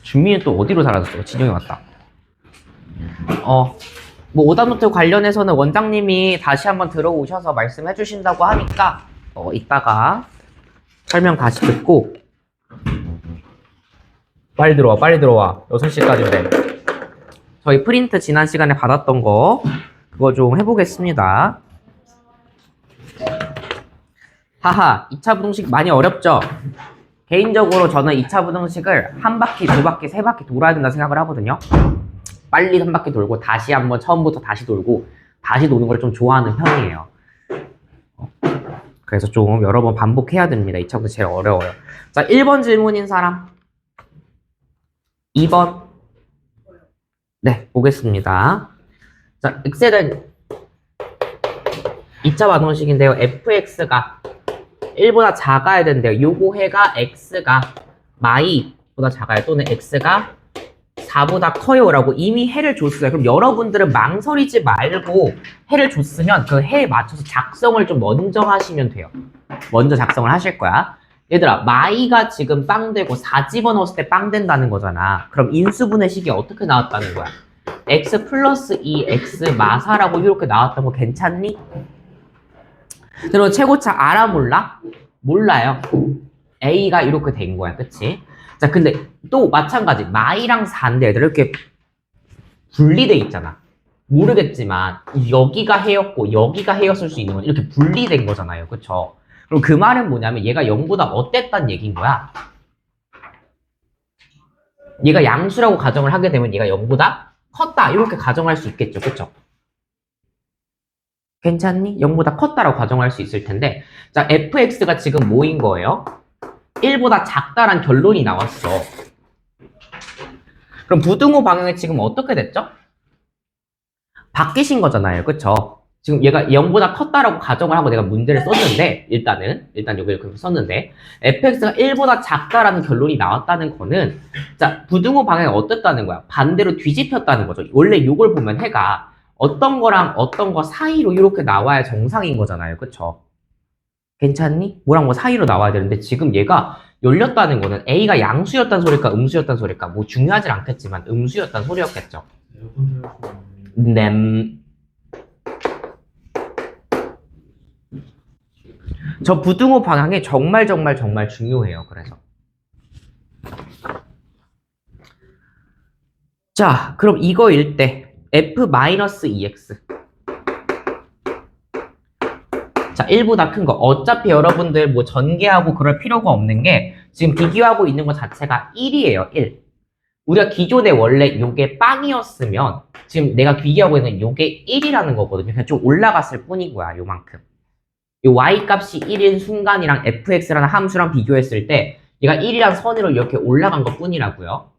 준민이 또 어디로 사라졌어? 진영이 왔다. 뭐 오답노트 관련해서는 원장님이 다시 한번 들어오셔서 말씀해 주신다고 하니까 이따가 설명 다시 듣고 빨리 들어와 빨리 들어와. 6시까지인데 저희 프린트 지난 시간에 받았던 거 그거 좀 해보겠습니다. 하하, 2차 부등식 많이 어렵죠? 개인적으로 저는 2차 부등식을 한 바퀴, 두 바퀴, 세 바퀴 돌아야 된다 생각을 하거든요. 빨리 한 바퀴 돌고 다시 한번 처음부터 다시 돌고 다시 도는 걸 좀 좋아하는 편이에요. 그래서 좀 여러 번 반복해야 됩니다. 2차 부등식 제일 어려워요. 자, 1번 질문인 사람. 2번. 네, 보겠습니다. 자, x에 대한 2차 반응식인데요. fx가 1보다 작아야 된대요. 요거 해가 x가 마이보다 작아요. 또는 x가 4보다 커요 라고 이미 해를 줬어요. 그럼 여러분들은 망설이지 말고 해를 줬으면 그 해에 맞춰서 작성을 좀 먼저 하시면 돼요. 먼저 작성을 하실 거야. 얘들아, 마이가 지금 빵 되고 4 집어넣었을 때 빵 된다는 거잖아. 그럼 인수분해 식이 어떻게 나왔다는 거야? x 플러스 2 x 마사라고 이렇게 나왔던 거 괜찮니? 그리고 최고차 알아 몰라? 몰라요. a가 이렇게 된 거야. 그치? 자, 근데 또 마찬가지. 마이랑 4인데 얘들 이렇게 분리돼 있잖아. 모르겠지만 여기가 해였고 여기가 해였을 수 있는 건 이렇게 분리된 거잖아요. 그쵸? 그럼 그 말은 뭐냐면 얘가 0보다 어땠단 얘기인 거야. 얘가 양수라고 가정을 하게 되면 얘가 0보다 컸다. 이렇게 가정할 수 있겠죠. 그쵸? 괜찮니? 0보다 컸다라고 가정할 수 있을 텐데, 자, fx가 지금 뭐인 거예요? 1보다 작다란 결론이 나왔어. 그럼 부등호 방향이 지금 어떻게 됐죠? 바뀌신 거잖아요. 그쵸? 지금 얘가 0보다 컸다라고 가정을 하고 내가 문제를 썼는데, 일단 여기 이렇게 썼는데, fx가 1보다 작다라는 결론이 나왔다는 거는, 자, 부등호 방향이 어땠다는 거야? 반대로 뒤집혔다는 거죠. 원래 이걸 보면 해가 어떤 거랑 어떤 거 사이로 이렇게 나와야 정상인 거잖아요. 그쵸? 괜찮니? 뭐랑 뭐 사이로 나와야 되는데 지금 얘가 열렸다는 거는 A가 양수였단 소리일까 음수였단 소리일까 뭐 중요하진 않겠지만 음수였단 소리였겠죠. 저 부등호 방향이 정말 중요해요. 그래서 자, 그럼 이거일 때 f-2x 자, 1보다 큰 거. 어차피 여러분들 뭐 전개하고 그럴 필요가 없는 게 지금 비교하고 있는 것 자체가 1이에요. 1. 우리가 기존에 원래 요게 빵이었으면 지금 내가 비교하고 있는 요게 1이라는 거거든요. 그냥 좀 올라갔을 뿐인 거야. 요만큼. 요 y 값이 1인 순간이랑 fx라는 함수랑 비교했을 때 얘가 1이랑 선으로 이렇게 올라간 것 뿐이라고요.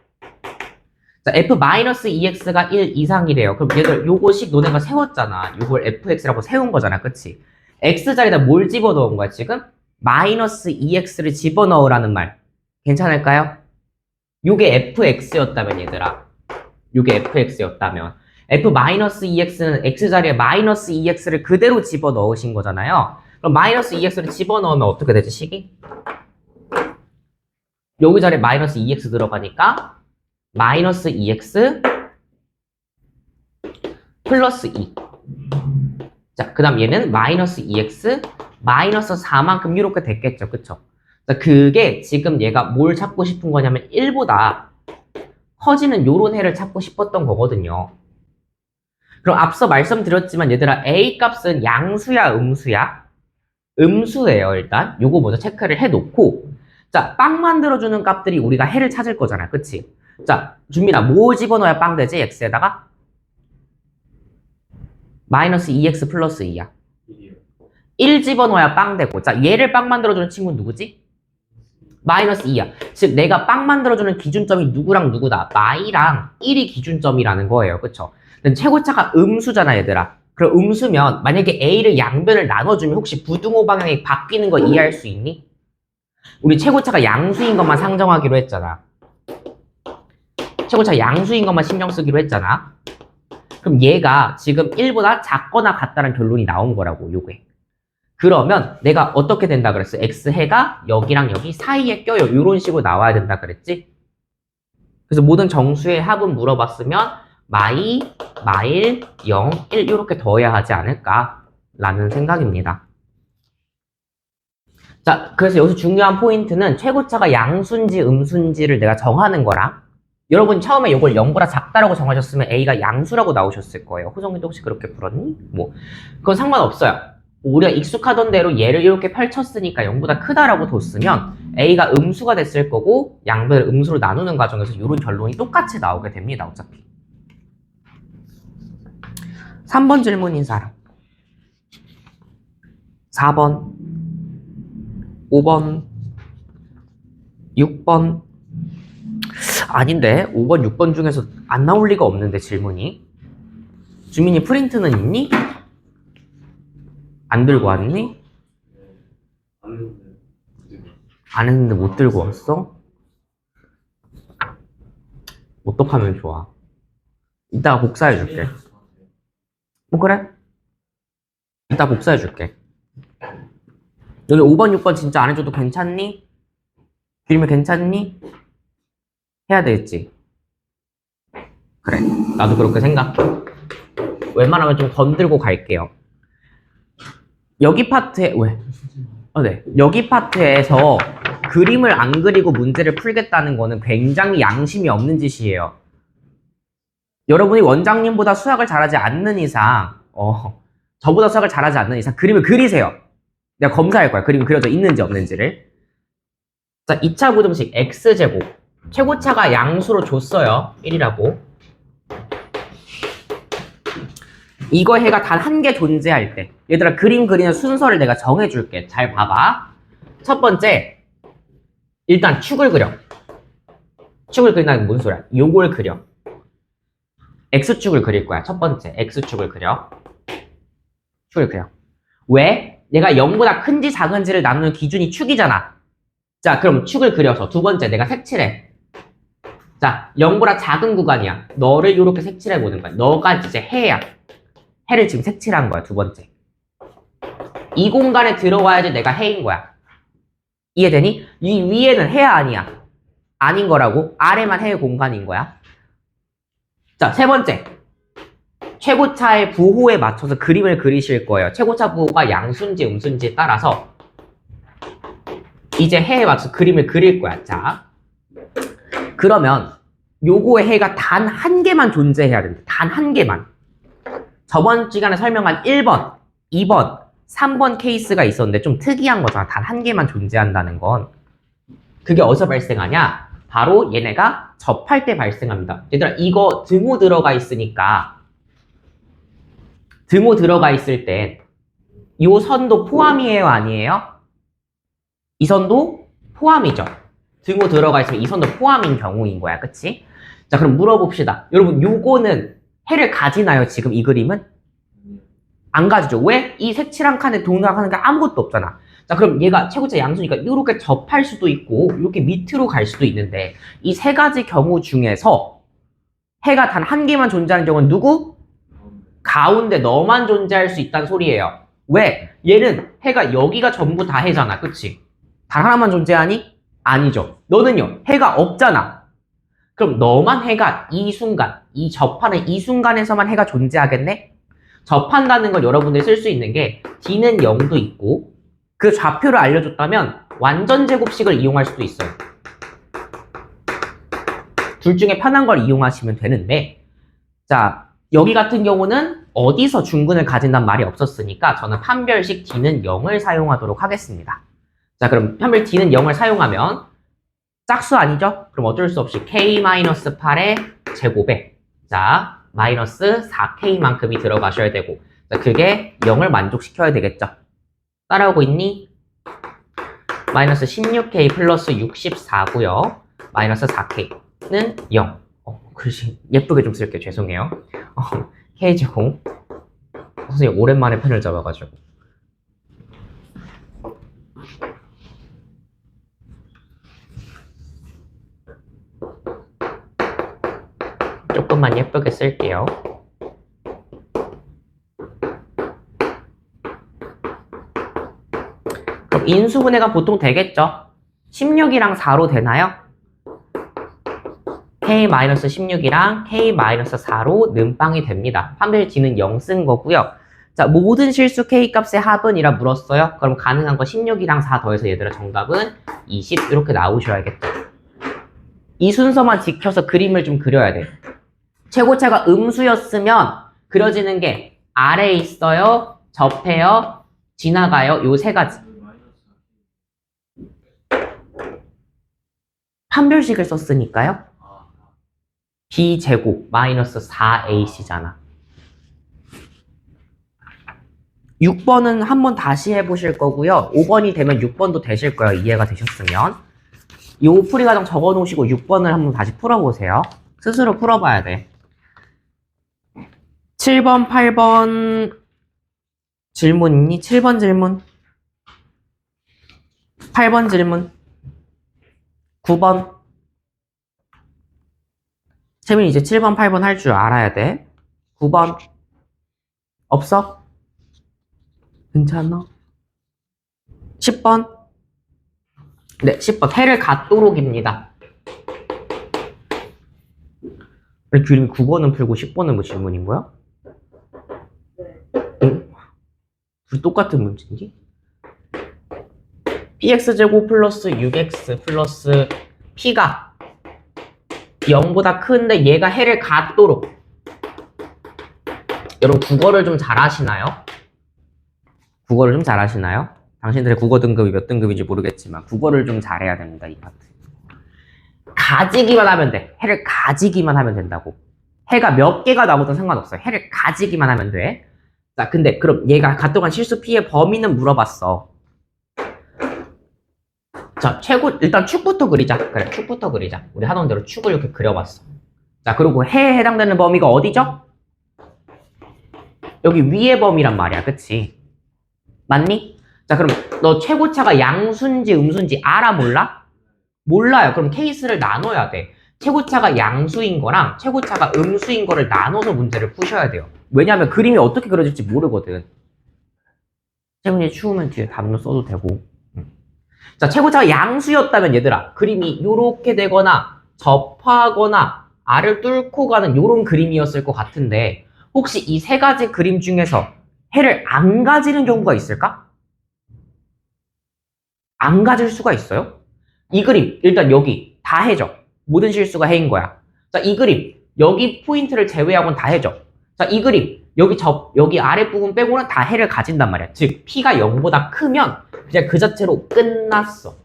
자, f-2x가 1 이상이래요. 그럼 얘들 요거식 너네가 세웠잖아. 요걸 fx라고 세운 거잖아. 그치? x자리에다 뭘 집어넣은 거야, 지금? 마이너스 2x를 집어넣으라는 말. 괜찮을까요? 요게 fx였다면, 얘들아. 요게 fx였다면. f-2x는 x자리에 마이너스 2x를 그대로 집어넣으신 거잖아요. 그럼 마이너스 2x를 집어넣으면 어떻게 되지, 식이? 여기 자리에 마이너스 2x 들어가니까 마이너스 2x 플러스 2. 자, 그 다음 얘는 마이너스 2x 마이너스 4만큼 이렇게 됐겠죠. 그쵸? 자, 그게 지금 얘가 뭘 찾고 싶은 거냐면 1보다 커지는 요런 해를 찾고 싶었던 거거든요. 그럼 앞서 말씀드렸지만 얘들아 a 값은 양수야 음수야? 음수예요. 일단 요거 먼저 체크를 해놓고 자, 빵 만들어주는 값들이 우리가 해를 찾을 거잖아. 그치? 자, 준민아 뭐 집어넣어야 빵 되지? x에다가? 마이너스 2x 플러스 2야. 1 집어넣어야 빵 되고. 자, 얘를 빵 만들어주는 친구는 누구지? 마이너스 2야. 즉, 내가 빵 만들어주는 기준점이 누구랑 누구다? 마이랑 1이 기준점이라는 거예요. 그쵸? 근데 최고차가 음수잖아, 얘들아. 그럼 음수면 만약에 A를 양변을 나눠주면 혹시 부등호 방향이 바뀌는 거 이해할 수 있니? 우리 최고차가 양수인 것만 상정하기로 했잖아. 최고차가 양수인 것만 신경 쓰기로 했잖아. 그럼 얘가 지금 1보다 작거나 같다는 결론이 나온 거라고, 요게. 그러면 내가 어떻게 된다 그랬어? x해가 여기랑 여기 사이에 껴요. 이런 식으로 나와야 된다 그랬지? 그래서 모든 정수의 합은 물어봤으면 마이, 마일, 0, 1 이렇게 더해야 하지 않을까라는 생각입니다. 자, 그래서 여기서 중요한 포인트는 최고차가 양수인지 음수인지를 내가 정하는 거랑 여러분 처음에 이걸 0보다 작다라고 정하셨으면 A가 양수라고 나오셨을 거예요. 호정이도 혹시 그렇게 풀었니? 뭐 그건 상관없어요. 우리가 익숙하던 대로 얘를 이렇게 펼쳤으니까 0보다 크다라고 뒀으면 A가 음수가 됐을 거고 양변을 음수로 나누는 과정에서 이런 결론이 똑같이 나오게 됩니다. 어차피. 3번 질문인 사람. 4번, 5번, 6번. 아닌데 5번, 6번 중에서 안 나올 리가 없는데 질문이. 주민이 프린트는 있니? 안 들고 왔니? 안 했는데 못 들고 왔어? 어떡하면 좋아? 이따가 복사해 줄게. 뭐 그래? 이따 복사해 줄게. 여기 5번, 6번 진짜 안 해줘도 괜찮니? 그림이 괜찮니? 해야 되겠지? 그래, 나도 그렇게 생각해. 웬만하면 좀 건들고 갈게요. 여기 파트에 왜? 네. 여기 파트에서 그림을 안 그리고 문제를 풀겠다는 거는 굉장히 양심이 없는 짓이에요. 여러분이 원장님보다 수학을 잘하지 않는 이상 저보다 수학을 잘하지 않는 이상 그림을 그리세요. 내가 검사할 거야. 그림이 그려져 있는지 없는지를. 자, 2차 부등식 x제곱 최고차가 양수로 줬어요. 1이라고. 이거 해가 단 한 개 존재할 때 얘들아 그림 그리는 순서를 내가 정해줄게. 잘 봐봐. 첫 번째 일단 축을 그려. 축을 그린다는 게 무슨 소리야? 요걸 그려. x축을 그릴 거야. 첫 번째 x축을 그려. 축을 그려. 왜? 얘가 0보다 큰지 작은지를 나누는 기준이 축이잖아. 자, 그럼 축을 그려서 두 번째 내가 색칠해. 자, 0보다 작은 구간이야. 너를 이렇게 색칠해 보는 거야. 너가 이제 해야. 해를 지금 색칠한 거야. 두 번째. 이 공간에 들어와야지 내가 해인 거야. 이해되니? 이 위에는 해야 아니야. 아닌 거라고. 아래만 해의 공간인 거야. 자, 세 번째. 최고차의 부호에 맞춰서 그림을 그리실 거예요. 최고차 부호가 양수인지 음수인지에 따라서 이제 해에 맞춰서 그림을 그릴 거야. 자, 그러면 요거의 해가 단 한 개만 존재해야 된다. 단 한 개만. 저번 시간에 설명한 1번, 2번, 3번 케이스가 있었는데 좀 특이한 거잖아. 단 한 개만 존재한다는 건. 그게 어디서 발생하냐? 바로 얘네가 접할 때 발생합니다. 얘들아 이거 등호 들어가 있으니까 등호 들어가 있을 때 이 선도 포함이에요? 아니에요? 이 선도 포함이죠. 등호 들어가 있으면 이 선도 포함인 경우인 거야. 그치? 자, 그럼 물어봅시다. 여러분 요거는 해를 가지나요? 지금 이 그림은? 안 가지죠. 왜? 이 색칠한 칸에 동그라는 게 아무것도 없잖아. 자, 그럼 얘가 최고차 양수니까 이렇게 접할 수도 있고 이렇게 밑으로 갈 수도 있는데 이 세 가지 경우 중에서 해가 단 한 개만 존재하는 경우는 누구? 가운데 너만 존재할 수 있다는 소리예요. 왜? 얘는 해가 여기가 전부 다 해잖아. 그치? 단 하나만 존재하니? 아니죠. 너는요. 해가 없잖아. 그럼 너만 해가 이 순간, 이 접하는 이 순간에서만 해가 존재하겠네? 접한다는 걸 여러분들이 쓸 수 있는 게 D는 0도 있고 그 좌표를 알려줬다면 완전 제곱식을 이용할 수도 있어요. 둘 중에 편한 걸 이용하시면 되는데 자, 여기 같은 경우는 어디서 중근을 가진단 말이 없었으니까 저는 판별식 D는 0을 사용하도록 하겠습니다. 자, 그럼 판별 D는 0을 사용하면 짝수 아니죠? 그럼 어쩔 수 없이 K-8의 제곱에 자, 마이너스 4K만큼이 들어가셔야 되고 자, 그게 0을 만족시켜야 되겠죠. 따라오고 있니? 마이너스 16K 플러스 64고요. 마이너스 4K는 0. 글씨 예쁘게 좀 쓸게요. 죄송해요. K제곱. 선생님 오랜만에 펜을 잡아가지고. 조금만 예쁘게 쓸게요. 그럼 인수분해가 보통 되겠죠? 16이랑 4로 되나요? K-16이랑 K-4로 는빵이 됩니다. 판별 D는 0 쓴 거고요. 자, 모든 실수 K값의 합은이라 물었어요. 그럼 가능한 거 16이랑 4 더해서 얘들아 정답은 20 이렇게 나오셔야겠다. 이 순서만 지켜서 그림을 좀 그려야 돼. 최고차가 음수였으면 그려지는 게 아래에 있어요, 접해요, 지나가요. 요 세 가지. 판별식을 썼으니까요. B제곱 마이너스 4AC잖아. 6번은 한번 다시 해보실 거고요. 5번이 되면 6번도 되실 거예요. 이해가 되셨으면. 요 풀이 과정 적어 놓으시고 6번을 한번 다시 풀어보세요. 스스로 풀어봐야 돼. 7번, 8번 질문 있니? 7번 질문. 8번 질문. 9번. 채민이 이제 7번, 8번 할 줄 알아야 돼. 9번. 없어? 괜찮아? 10번. 네, 10번. 해를 갖도록입니다. 규림 9번은 풀고 10번은 뭐 질문인 거야? 응? 둘 똑같은 문제인지? px제곱 플러스 6x 플러스 p가 0보다 큰데 얘가 해를 갖도록. 여러분 국어를 좀 잘하시나요? 국어를 좀 잘하시나요? 당신들의 국어 등급이 몇 등급인지 모르겠지만 국어를 좀 잘해야 됩니다. 이 파트. 가지기만 하면 돼. 해를 가지기만 하면 된다고. 해가 몇 개가 나오든 상관없어요. 해를 가지기만 하면 돼. 자, 근데 그럼 얘가 갖도록 실수 p의 범위는 물어봤어. 자, 일단 축부터 그리자. 그래, 축부터 그리자. 우리 하던 대로 축을 이렇게 그려봤어. 자, 그리고 해에 해당되는 범위가 어디죠? 여기 위의 범위란 말이야. 그치? 맞니? 자, 그럼 너 최고차가 양수인지 음수인지 알아, 몰라? 몰라요. 그럼 케이스를 나눠야 돼. 최고차가 양수인 거랑 최고차가 음수인 거를 나눠서 문제를 푸셔야 돼요. 왜냐하면 그림이 어떻게 그려질지 모르거든. 채민이 추우면 뒤에 답로 써도 되고. 자, 최고차가 양수였다면 얘들아, 그림이 요렇게 되거나 접하거나 알을 뚫고 가는 요런 그림이었을 것 같은데 혹시 이 세 가지 그림 중에서 해를 안 가지는 경우가 있을까? 안 가질 수가 있어요? 이 그림 일단 여기 다 해죠. 모든 실수가 해인 거야. 자, 이 그림 여기 포인트를 제외하고는 다 해죠. 자, 이 그림 여기 아랫부분 빼고는 다 해를 가진단 말이야. 즉 P가 0보다 크면 그냥 그 자체로 끝났어.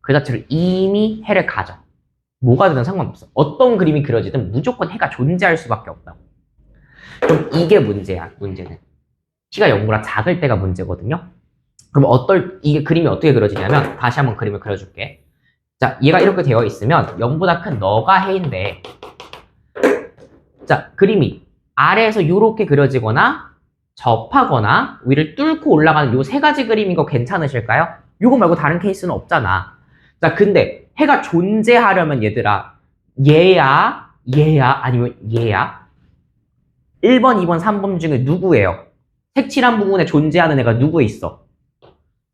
그 자체로 이미 해를 가져. 뭐가 되든 상관없어. 어떤 그림이 그려지든 무조건 해가 존재할 수밖에 없다고. 그럼 이게 문제야. 문제는 P가 0보다 작을 때가 문제거든요. 그럼 이게 그림이 어떻게 그려지냐면 다시 한번 그림을 그려줄게. 자, 얘가 이렇게 되어 있으면 0보다 큰 너가 해인데 자, 그림이 아래에서 이렇게 그려지거나 접하거나 위를 뚫고 올라가는 요 세 가지 그림인 거 괜찮으실까요? 요거 말고 다른 케이스는 없잖아. 자, 근데 해가 존재하려면 얘들아 얘야 아니면 얘야 1번, 2번, 3번 중에 누구예요? 색칠한 부분에 존재하는 애가 누구 있어?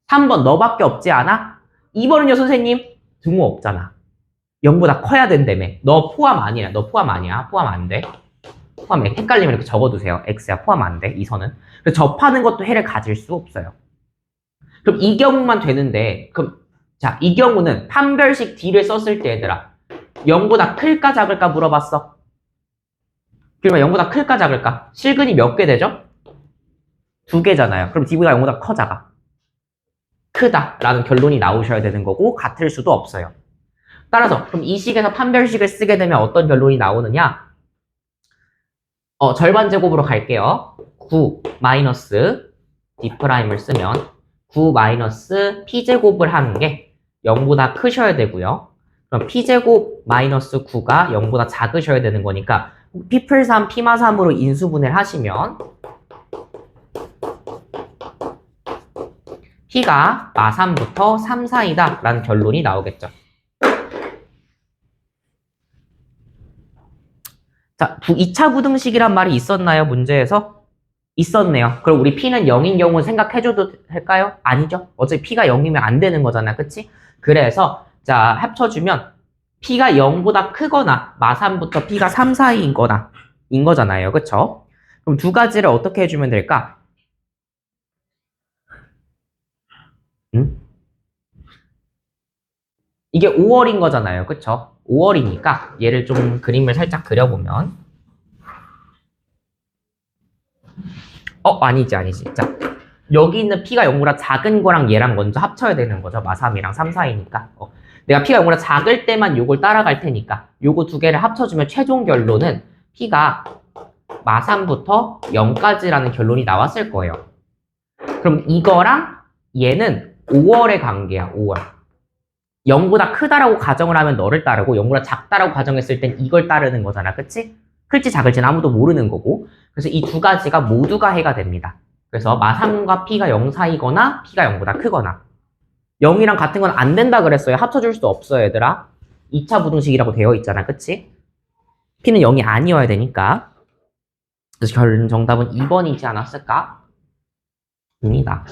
3번 너밖에 없지 않아? 2번은요 선생님? 등호 없잖아. 0보다 커야 된다며. 너 포함 아니야. 너 포함 아니야. 포함 안 돼. 포함해. 헷갈리면 이렇게 적어두세요. X야 포함 안 돼. 이 선은. 그래서 접하는 것도 해를 가질 수 없어요. 그럼 이 경우만 되는데 그럼 자, 이 경우는 판별식 D를 썼을 때 얘들아 0보다 클까 작을까 물어봤어. 그러면 0보다 클까 작을까? 실근이 몇 개 되죠? 2개잖아요. 그럼 D보다 0보다 커 작아? 크다 라는 결론이 나오셔야 되는 거고 같을 수도 없어요. 따라서 그럼 이 식에서 판별식을 쓰게 되면 어떤 결론이 나오느냐? 절반 제곱으로 갈게요. 9 마이너스 D'을 쓰면 9 마이너스 P제곱을 하는 게 0보다 크셔야 되고요. 그럼 P제곱 마이너스 9가 0보다 작으셔야 되는 거니까 P플3, P마3으로 인수분해를 하시면 P가 마3부터 3 사이다 라는 결론이 나오겠죠. 자, 2차 부등식이란 말이 있었나요? 문제에서? 있었네요. 그럼 우리 P는 0인 경우 생각해줘도 될까요? 아니죠. 어차피 P가 0이면 안 되는 거잖아. 그치? 그래서 자 합쳐주면 P가 0보다 크거나 마3부터 P가 3 사이인 거나 인 거잖아요. 그쵸? 그럼 두 가지를 어떻게 해주면 될까? 응? 이게 5월인 거잖아요. 그쵸? 5월이니까 얘를 좀 그림을 살짝 그려보면 아니지. 자, 여기 있는 P가 0보다 작은 거랑 얘랑 먼저 합쳐야 되는 거죠. 마3이랑 3 사이니까. 내가 P가 0보다 작을 때만 요걸 따라갈 테니까 요거 두 개를 합쳐주면 최종 결론은 P가 마3부터 0까지라는 결론이 나왔을 거예요. 그럼 이거랑 얘는 5월의 관계야. 5월. 0보다 크다라고 가정을 하면 너를 따르고 0보다 작다라고 가정했을 땐 이걸 따르는 거잖아. 그치? 클지 작을지는 아무도 모르는 거고. 그래서 이 두 가지가 모두가 해가 됩니다. 그래서 마3과 P가 0 사이거나 P가 0보다 크거나 0이랑 같은 건 안 된다 그랬어요. 합쳐줄 수 없어요, 얘들아. 2차 부등식이라고 되어 있잖아. 그치? P는 0이 아니어야 되니까. 그래서 결론 정답은 2번이지 않았을까? 입니다.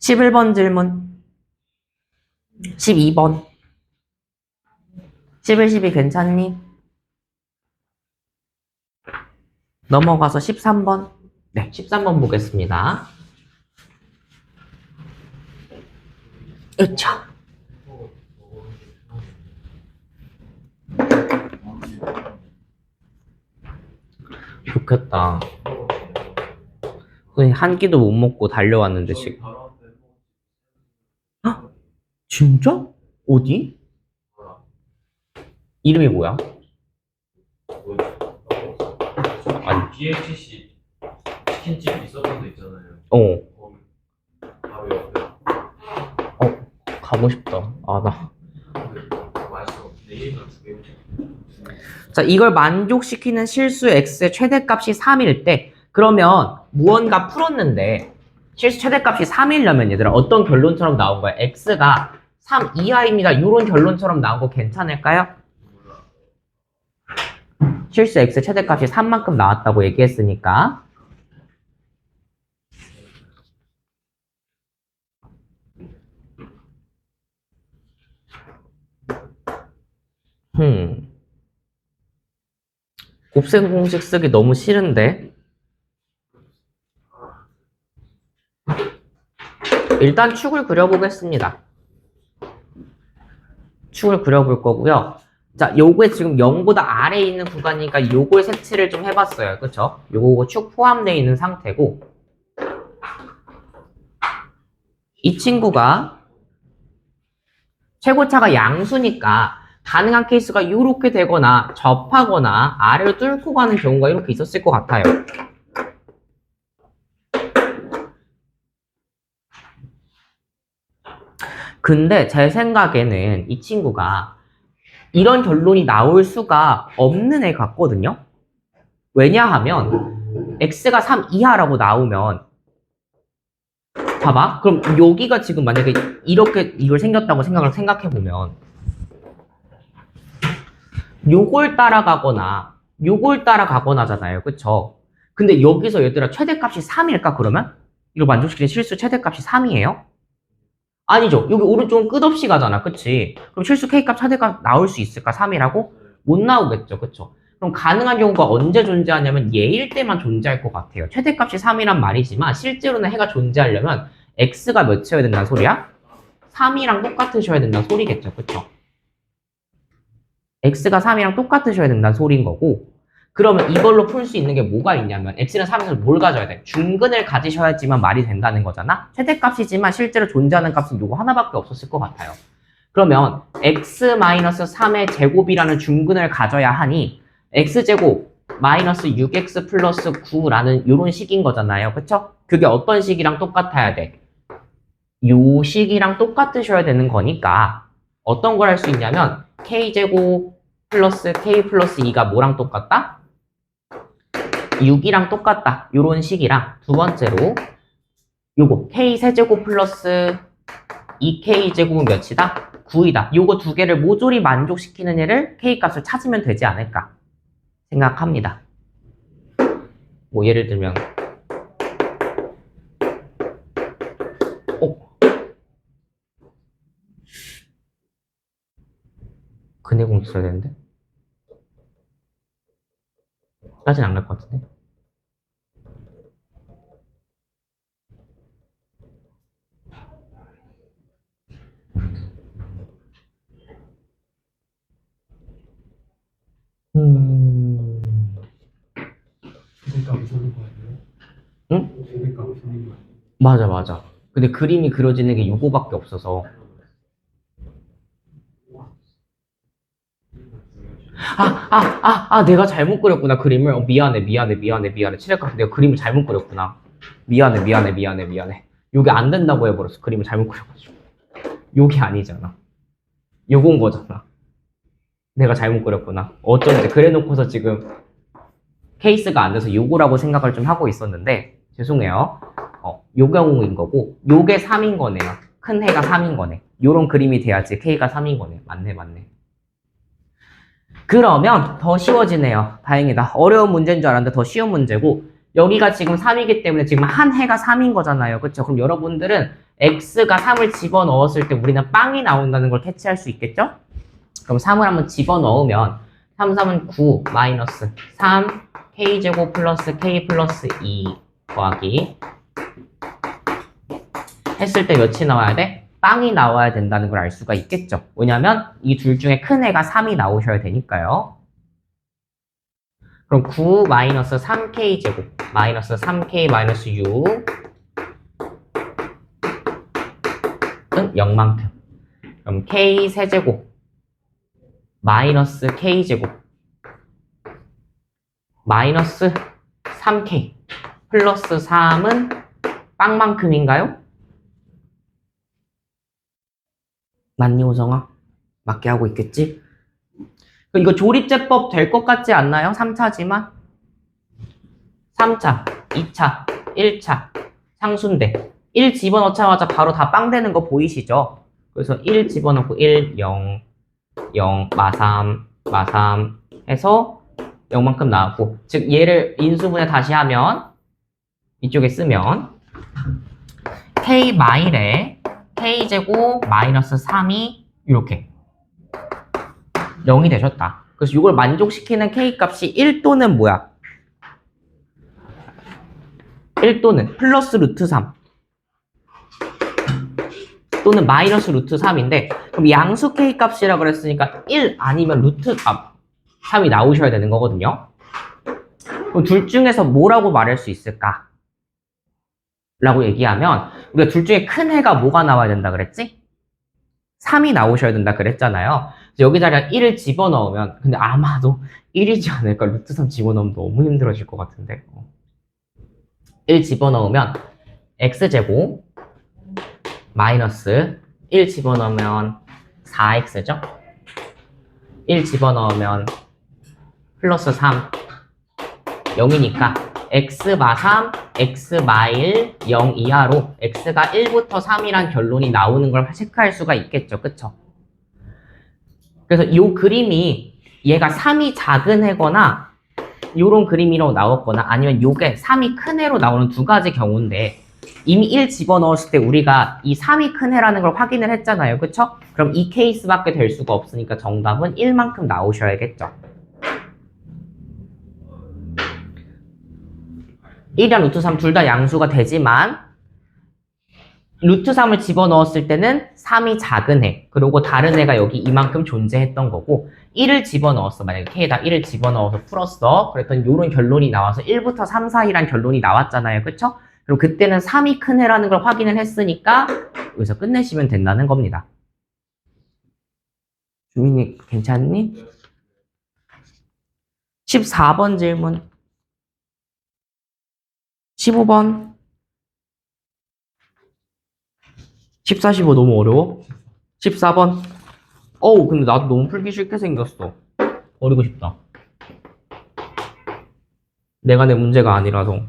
11번 질문. 12번. 11, 12 괜찮니? 넘어가서 13번. 네, 13번 보겠습니다. 으차. 좋겠다. 한 끼도 못 먹고 달려왔는데 지금. 헉? 진짜? 어디? 이름이 뭐야? 아니, BHC 치킨집 있었던 데 있잖아요. 거기 바로 옆에. 가고 싶다. 나. 맛있어. 내일도 두 개. 자, 이걸 만족시키는 실수 x의 최대값이 3일 때, 그러면 무언가 풀었는데, 실수 최대값이 3이려면 얘들아, 어떤 결론처럼 나온 거야? x가 3 이하입니다. 이런 결론처럼 나온 거 괜찮을까요? 실수 x의 최대값이 3만큼 나왔다고 얘기했으니까. 곱셈 공식 쓰기 너무 싫은데. 일단 축을 그려보겠습니다. 축을 그려볼 거고요. 자, 요거에 지금 0보다 아래에 있는 구간이니까 요걸 색칠을 좀 해봤어요. 그쵸? 요거 축 포함되어 있는 상태고, 이 친구가 최고차가 양수니까 가능한 케이스가 요렇게 되거나 접하거나 아래로 뚫고 가는 경우가 이렇게 있었을 것 같아요. 근데 제 생각에는 이 친구가 이런 결론이 나올 수가 없는 애 같거든요. 왜냐하면 x가 3 이하라고 나오면 봐봐. 그럼 여기가 지금 만약에 이렇게 이걸 생겼다고 생각해보면 요걸 따라가거나 요걸 따라가거나잖아요. 그쵸? 근데 여기서 얘들아 최대값이 3일까 그러면? 이걸 만족시키는 실수 최대값이 3이에요? 아니죠. 여기 오른쪽은 끝없이 가잖아. 그치? 그럼 실수 K값 최대값 나올 수 있을까? 3이라고? 못 나오겠죠. 그쵸? 그럼 가능한 경우가 언제 존재하냐면 얘일 때만 존재할 것 같아요. 최대값이 3이란 말이지만 실제로는 해가 존재하려면 X가 몇이어야 된다는 소리야? 3이랑 똑같으셔야 된다는 소리겠죠. 그쵸? X가 3이랑 똑같으셔야 된다는 소리인 거고, 그러면 이걸로 풀 수 있는 게 뭐가 있냐면 x는 3에서 뭘 가져야 돼? 중근을 가지셔야지만 말이 된다는 거잖아? 최대값이지만 실제로 존재하는 값은 요거 하나밖에 없었을 것 같아요. 그러면 x-3의 제곱이라는 중근을 가져야 하니 x제곱 마이너스 6x 플러스 9라는 요런 식인 거잖아요. 그쵸? 그게 어떤 식이랑 똑같아야 돼? 요 식이랑 똑같으셔야 되는 거니까 어떤 걸 할 수 있냐면 k제곱 플러스 k 플러스 2가 뭐랑 똑같다? 6이랑 똑같다. 요런 식이랑 두 번째로 요거 k 세제곱 플러스 2k 제곱은 몇이다? 9이다. 요거 두 개를 모조리 만족시키는 애를 k 값을 찾으면 되지 않을까 생각합니다. 뭐 예를 들면 근해공 있어야 되는데? 까지는 안 갈 것 같은데? 세대값이 서는 거 아니에요? 응? 세대값이 서는 거 아니에요? 맞아, 맞아. 근데 그림이 그려지는 게 요거밖에 없어서. 내가 잘못 그렸구나, 그림을. 미안해. 칠흑값 내가 그림을 잘못 그렸구나. 미안해. 요게 안 된다고 해버렸어. 그림을 잘못 그려가지고. 요게 아니잖아. 요건 거잖아. 내가 잘못 그렸구나. 어쩐지 그래놓고서 지금 케이스가 안 돼서 요거라고 생각을 좀 하고 있었는데, 죄송해요. 요 경우인 거고, 요게 3인 거네요. 큰 해가 3인 거네. 요런 그림이 돼야지 K가 3인 거네. 맞네. 그러면 더 쉬워지네요. 다행이다. 어려운 문제인 줄 알았는데 더 쉬운 문제고, 여기가 지금 3이기 때문에 지금 한 해가 3인 거잖아요. 그쵸? 그럼 여러분들은 X가 3을 집어넣었을 때 우리는 빵이 나온다는 걸 캐치할 수 있겠죠? 그럼 3을 한번 집어넣으면 3은 9 마이너스 3 K제곱 플러스 K 플러스 2 더하기 했을 때 몇이 나와야 돼? 빵이 나와야 된다는 걸 알 수가 있겠죠. 왜냐면 이 둘 중에 큰 애가 3이 나오셔야 되니까요. 그럼 9 마이너스 3K 제곱 마이너스 3K 마이너스 6은 0만큼. 그럼 K 세제곱 마이너스 K 제곱 마이너스 3K 플러스 3은 빵만큼인가요? 맞니, 호정아? 맞게 하고 있겠지? 이거 조립제법 될 것 같지 않나요? 3차지만? 3차, 2차, 1차, 상수인데 1 집어넣자마자 바로 다 빵 되는 거 보이시죠? 그래서 1 집어넣고 1, 0, 0, 마삼 해서 0만큼 나왔고, 즉 얘를 인수분해 다시 하면 이쪽에 쓰면 K 마일에 K제곱 마이너스 3이 이렇게 0이 되셨다. 그래서 이걸 만족시키는 K 값이 1 또는 뭐야? 1 또는 플러스 루트 3 또는 마이너스 루트 3인데, 그럼 양수 K 값이라 그랬으니까 1 아니면 루트 3이 나오셔야 되는 거거든요. 그럼 둘 중에서 뭐라고 말할 수 있을까? 라고 얘기하면 우리가 둘 중에 큰 해가 뭐가 나와야 된다 그랬지? 3이 나오셔야 된다 그랬잖아요. 여기다가 1을 집어넣으면, 근데 아마도 1이지 않을까? 루트 3 집어넣으면 너무 힘들어질 것 같은데. 1 집어넣으면 x제곱 마이너스 1 집어넣으면 4x죠? 1 집어넣으면 플러스 3 0이니까 x 마3 x 마1 0 이하로 x가 1부터 3이란 결론이 나오는 걸 체크할 수가 있겠죠. 그쵸? 그래서 이 그림이 얘가 3이 작은 해거나 요런 그림이라고 나왔거나 아니면 요게 3이 큰 해로 나오는 두 가지 경우인데, 이미 1 집어넣었을 때 우리가 이 3이 큰 해라는 걸 확인을 했잖아요. 그쵸? 그럼 이 케이스밖에 될 수가 없으니까 정답은 1만큼 나오셔야겠죠. 1이랑 루트 3 둘 다 양수가 되지만 루트 3을 집어넣었을 때는 3이 작은 해, 그리고 다른 애가 여기 이만큼 존재했던 거고, 1을 집어넣었어. 만약에 K에다 1을 집어넣어서 풀었어. 그랬더니 요런 결론이 나와서 1부터 3 사이란 결론이 나왔잖아요. 그쵸? 그럼 그때는 3이 큰 해라는 걸 확인을 했으니까 여기서 끝내시면 된다는 겁니다. 주민이 괜찮니? 14번 질문. 15번. 14, 15 너무 어려워? 14번. 어우, 근데 나도 너무 풀기 쉽게 생겼어. 버리고 싶다. 내가 내 문제가 아니라서.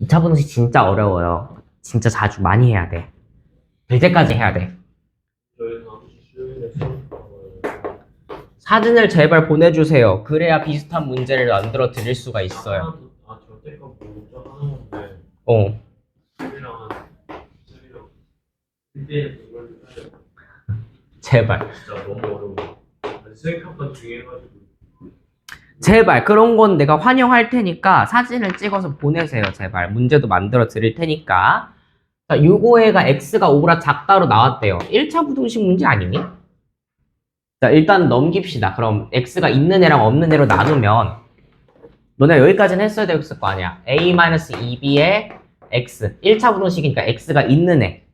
2차 분식 진짜 어려워요. 진짜 자주 많이 해야 돼. 될 때까지 해야 돼. 사진을 제발 보내주세요. 그래야 비슷한 문제를 만들어 드릴 수가 있어요. 저때가 먼저 하는 건데 어. 쌤이랑 그때 이걸 해요. 제발. 진짜 너무 어려워. 수행 한번 중에 해가지고. 제발 그런 건 내가 환영할 테니까 사진을 찍어서 보내세요. 제발. 문제도 만들어 드릴 테니까. 자, 6호해가 x가 5보다 작다로 나왔대요. 1차 부등식 문제 아니니? 자, 일단 넘깁시다. 그럼 x가 있는 애랑 없는 애로 나누면 너네 여기까지는 했어야 됐을 거 아니야. a-2b의 x. 1차 부등식이니까 x가 있는 애.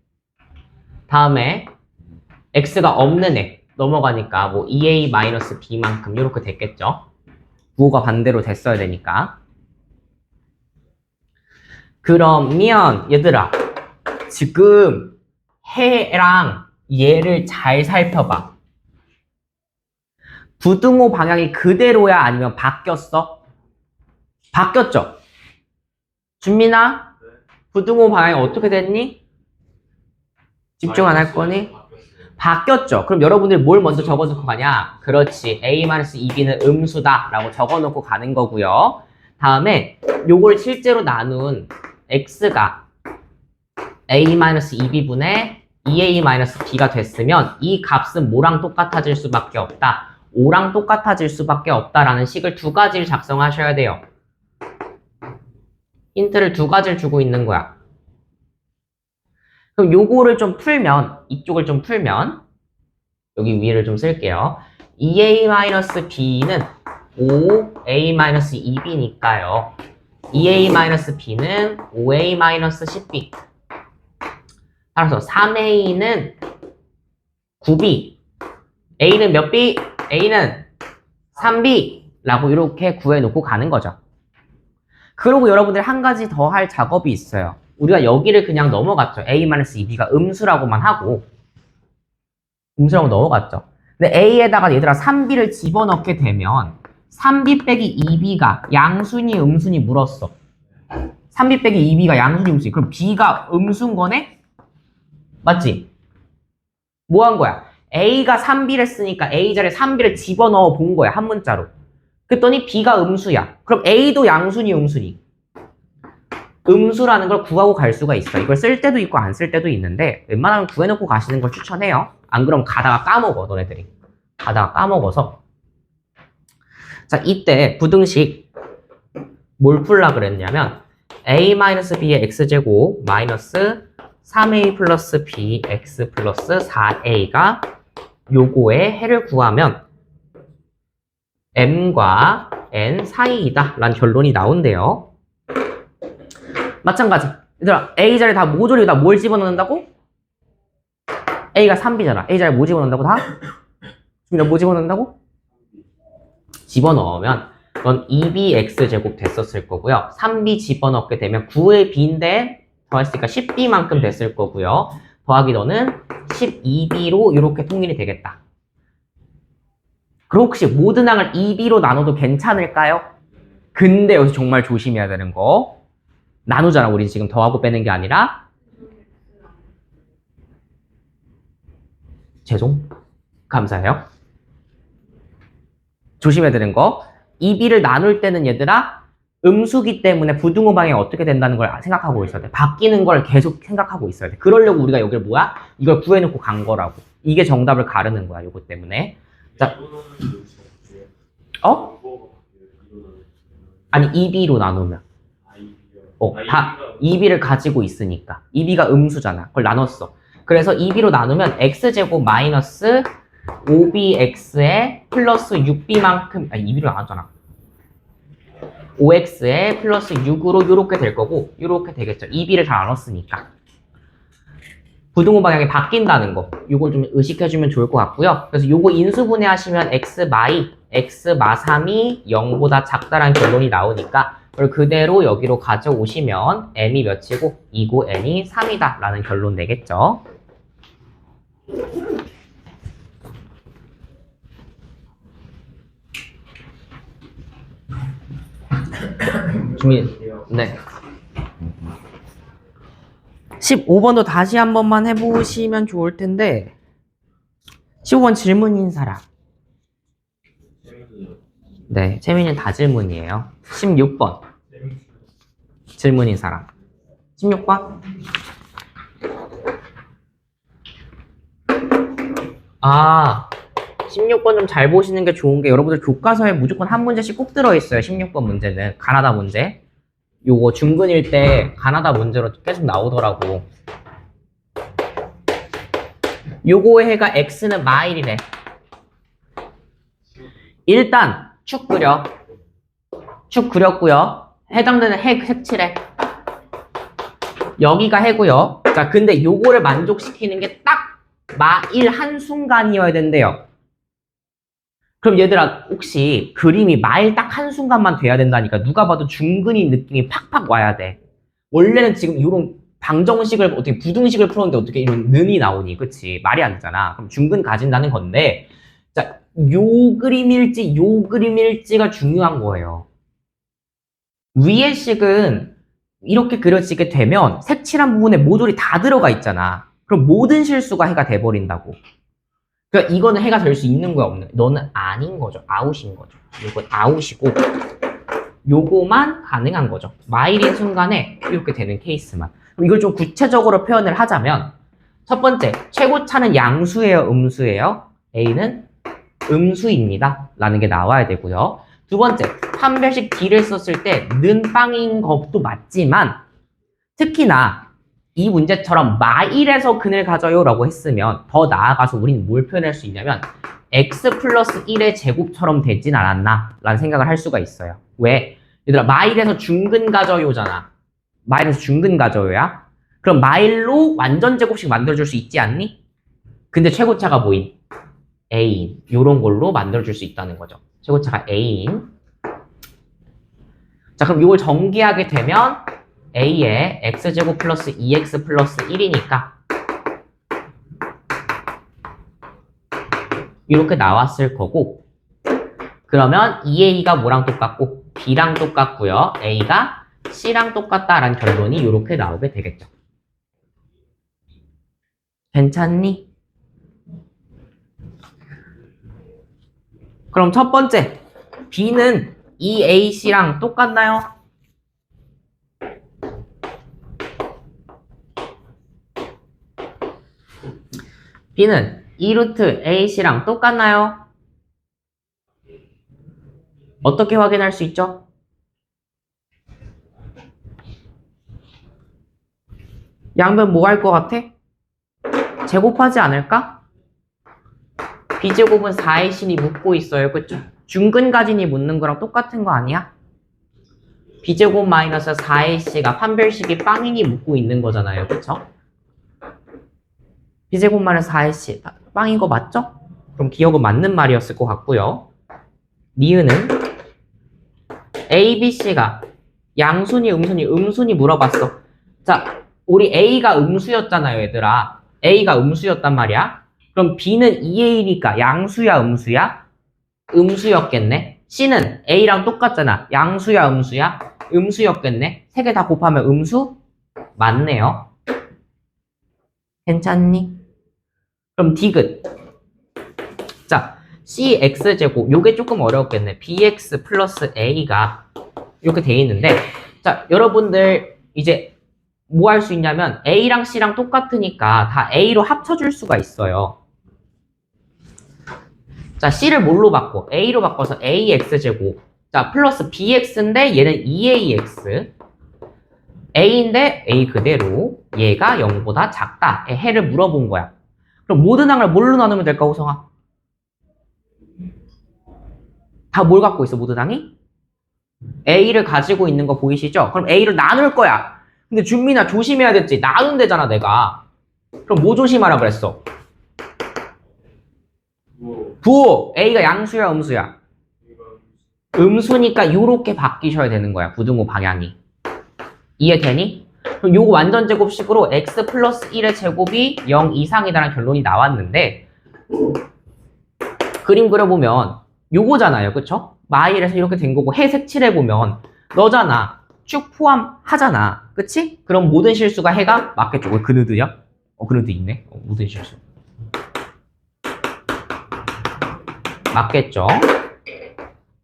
다음에 x가 없는 애. 넘어가니까 뭐 2a-b만큼 이렇게 됐겠죠. 부호가 반대로 됐어야 되니까. 그러면 얘들아 지금 해랑 얘를 잘 살펴봐. 부등호 방향이 그대로야 아니면 바뀌었어? 바뀌었죠? 준민아? 부등호 방향이 어떻게 됐니? 집중 안 할 거니? 바뀌었죠? 그럼 여러분들 뭘 먼저 적어놓고 가냐? 그렇지. a-2b는 음수다 라고 적어놓고 가는 거고요. 다음에 요걸 실제로 나눈 x가 a-2b분의 2a-b가 됐으면 이 값은 뭐랑 똑같아질 수밖에 없다. 5랑 똑같아질 수밖에 없다라는 식을 두 가지를 작성하셔야 돼요. 힌트를 두 가지를 주고 있는 거야. 그럼 요거를 좀 풀면, 이쪽을 좀 풀면, 여기 위를 좀 쓸게요. 2a-b는 5a-2b니까요. 2a-b는 5a-10b. 따라서 3a는 9b. a는 몇 b? a는 3b. 라고 이렇게 구해놓고 가는 거죠. 그리고 여러분들 한 가지 더 할 작업이 있어요. 우리가 여기를 그냥 넘어갔죠. a-2b가 음수라고만 하고 음수라고 넘어갔죠. 근데 a에다가 얘들아 3b를 집어넣게 되면 3b 빼기 2b가 양순이 음순이 물었어. 3b 빼기 2b가 양순이 음순이. 그럼 b가 음수인 거네? 맞지? 뭐 한 거야? a가 3b를 쓰니까 a 자리에 3b를 집어넣어 본 거야. 한 문자로. 그랬더니 b가 음수야. 그럼 a도 양순이 음순이. 음수라는 걸 구하고 갈 수가 있어. 이걸 쓸 때도 있고 안 쓸 때도 있는데 웬만하면 구해놓고 가시는 걸 추천해요. 안 그러면 가다가 까먹어, 너네들이. 가다가 까먹어서. 자, 이때 부등식 뭘 풀라 그랬냐면 a-b의 x제곱 마이너스 3a 플러스 b x 플러스 4a가 요거의 해를 구하면 m과 n 사이이다 라는 결론이 나온대요. 마찬가지. 얘들아, A 자리에 다 모조리 뭘 집어넣는다고? A가 3B잖아. A 자리에 뭐 집어넣는다고 다? 지금 뭐 집어넣는다고? 집어넣으면 넌 2bx제곱 됐었을 거고요. 3b 집어넣게 되면 9의 b인데 더했으니까 10b만큼 됐을 거고요. 더하기 너는 12b로 이렇게 통일이 되겠다. 그럼 혹시 모든 항을 2b로 나눠도 괜찮을까요? 근데 여기서 정말 조심해야 되는 거. 나누잖아. 우리 지금 더하고 빼는 게 아니라. 죄송. 감사해요. 조심해야 되는 거. 2b를 나눌 때는 얘들아 음수기 때문에 부등호 방향이 어떻게 된다는 걸 생각하고 있어야 돼. 바뀌는 걸 계속 생각하고 있어야 돼. 그러려고 우리가 여기를 뭐야? 이걸 구해놓고 간 거라고. 이게 정답을 가르는 거야. 요거 때문에. 자, 아니 2b로 나누면. 다 2b를 가지고 있으니까. 2b가 음수잖아. 그걸 나눴어. 그래서 2b로 나누면 x제곱 마이너스 5bx에 플러스 6b만큼, 2b로 나눴잖아. 5x에 플러스 6으로 요렇게 될 거고, 요렇게 되겠죠. 2b를 잘 나눴으니까. 부등호 방향이 바뀐다는 거. 요걸 좀 의식해주면 좋을 것 같고요. 그래서 요거 인수분해 하시면 x마이, x마3이 0보다 작다라는 결론이 나오니까 그걸 그대로 여기로 가져오시면 m이 몇이고 2고 n이 3이다 라는 결론 내겠죠. 준비. 네. 15번도 다시 한 번만 해보시면 좋을 텐데 15번 질문인 사람. 네, 채민이는 다 질문이에요. 16번 질문인 사람. 16번? 아, 16번 좀 잘 보시는 게 좋은 게 여러분들 교과서에 무조건 한 문제씩 꼭 들어있어요. 16번 문제는. 가나다 문제. 요거 중근일 때 가나다 문제로 계속 나오더라고. 요거의 해가 x는 마일이래. 일단 축 그려. 축 그렸고요. 해당되는 해 색칠해. 여기가 해고요. 자, 근데 요거를 만족시키는 게 딱 마일 한순간이어야 된대요. 그럼 얘들아, 혹시 그림이 마일 딱 한순간만 돼야 된다니까 누가 봐도 중근인 느낌이 팍팍 와야 돼. 원래는 지금 이런 방정식을 어떻게 부등식을 풀었는데 어떻게 이런 는이 나오니? 그치? 말이 안 되잖아. 그럼 중근 가진다는 건데, 자, 요 그림일지 요 그림일지가 중요한 거예요. 위의 식은 이렇게 그려지게 되면 색칠한 부분에 모듈이 다 들어가 있잖아. 그럼 모든 실수가 해가 돼버린다고. 그러니까 이거는 해가 될 수 있는 거야, 없는 거야? 너는 아닌 거죠. 아웃인 거죠. 이건 아웃이고 요거만 가능한 거죠. 마일인 순간에 이렇게 되는 케이스만. 그럼 이걸 좀 구체적으로 표현을 하자면 첫 번째, 최고차는 양수예요, 음수예요? A는 음수입니다. 라는 게 나와야 되고요. 두 번째, 판별식 D를 썼을 때 는 빵인 것도 맞지만 특히나 이 문제처럼 마일에서 근을 가져요 라고 했으면 더 나아가서 우리는 뭘 표현할 수 있냐면 x 플러스 1의 제곱처럼 되진 않았나 라는 생각을 할 수가 있어요. 왜? 얘들아, 마일에서 중근 가져요잖아. 마일에서 중근 가져요야? 그럼 마일로 완전 제곱식 만들어줄 수 있지 않니? 근데 최고차가 뭐임? A인. 요런 걸로 만들어줄 수 있다는 거죠. 최고차가 A인. 자, 그럼 이걸 전개하게 되면 A에 x제곱 플러스 2x 플러스 1이니까 이렇게 나왔을 거고, 그러면 2a가 뭐랑 똑같고 b랑 똑같고요. a가 c랑 똑같다라는 결론이 이렇게 나오게 되겠죠. 괜찮니? 그럼 첫 번째, b는 2ac랑 똑같나요? b는 2루트 ac랑 똑같나요? 어떻게 확인할 수 있죠? 양변 뭐 할 것 같아? 제곱하지 않을까? b제곱은 4의 신이 묻고 있어요. 그쵸? 중근가진이 묻는 거랑 똑같은 거 아니야? b제곱 마이너스 4ac가 판별식이 빵인이 묻고 있는 거잖아요. 그쵸? b제곱 마이너스 4ac 빵인 거 맞죠? 그럼 기억은 맞는 말이었을 것 같고요. 니은은 a, b, c가 양순이, 음순이, 음순이 물어봤어. 자, 우리 a가 음수였잖아요, 얘들아. a가 음수였단 말이야. 그럼 b는 2a니까 양수야, 음수야? 음수였겠네. c는 a랑 똑같잖아. 양수야, 음수야? 음수였겠네. 세 개 다 곱하면 음수? 맞네요. 괜찮니? 그럼 디귿. 자, cx제곱. 요게 조금 어려웠겠네. bx 플러스 a가 이렇게 돼 있는데, 자, 여러분들 이제 뭐 할 수 있냐면 a랑 c랑 똑같으니까 다 a로 합쳐줄 수가 있어요. 자, c를 뭘로 바꿔? a로 바꿔서 ax제곱. 자, 플러스 bx인데 얘는 2ax. a인데 a 그대로. 얘가 0보다 작다. 해를 물어본 거야. 그럼 모든 항을 뭘로 나누면 될까, 호성아? 다 뭘 갖고 있어, 모든 항이? a를 가지고 있는 거 보이시죠? 그럼 a를 나눌 거야. 근데 준민아, 조심해야 됐지. 나눈대잖아, 내가. 그럼 뭐 조심하라 그랬어? 부호. a가 양수야, 음수야? 음수니까 요렇게 바뀌셔야 되는 거야, 부등호 방향이. 이해되니? 그럼 요거 완전 제곱식으로 x 플러스 1의 제곱이 0 이상이다라는 결론이 나왔는데, 그림 그려보면 요거잖아요, 그쵸? 마일에서 이렇게 된 거고 해 색칠해보면 너잖아. 쭉 포함하잖아. 그치? 그럼 모든 실수가 해가 맞겠죠. 왜 그느드냐? 그느드 있네. 모든 실수. 맞겠죠?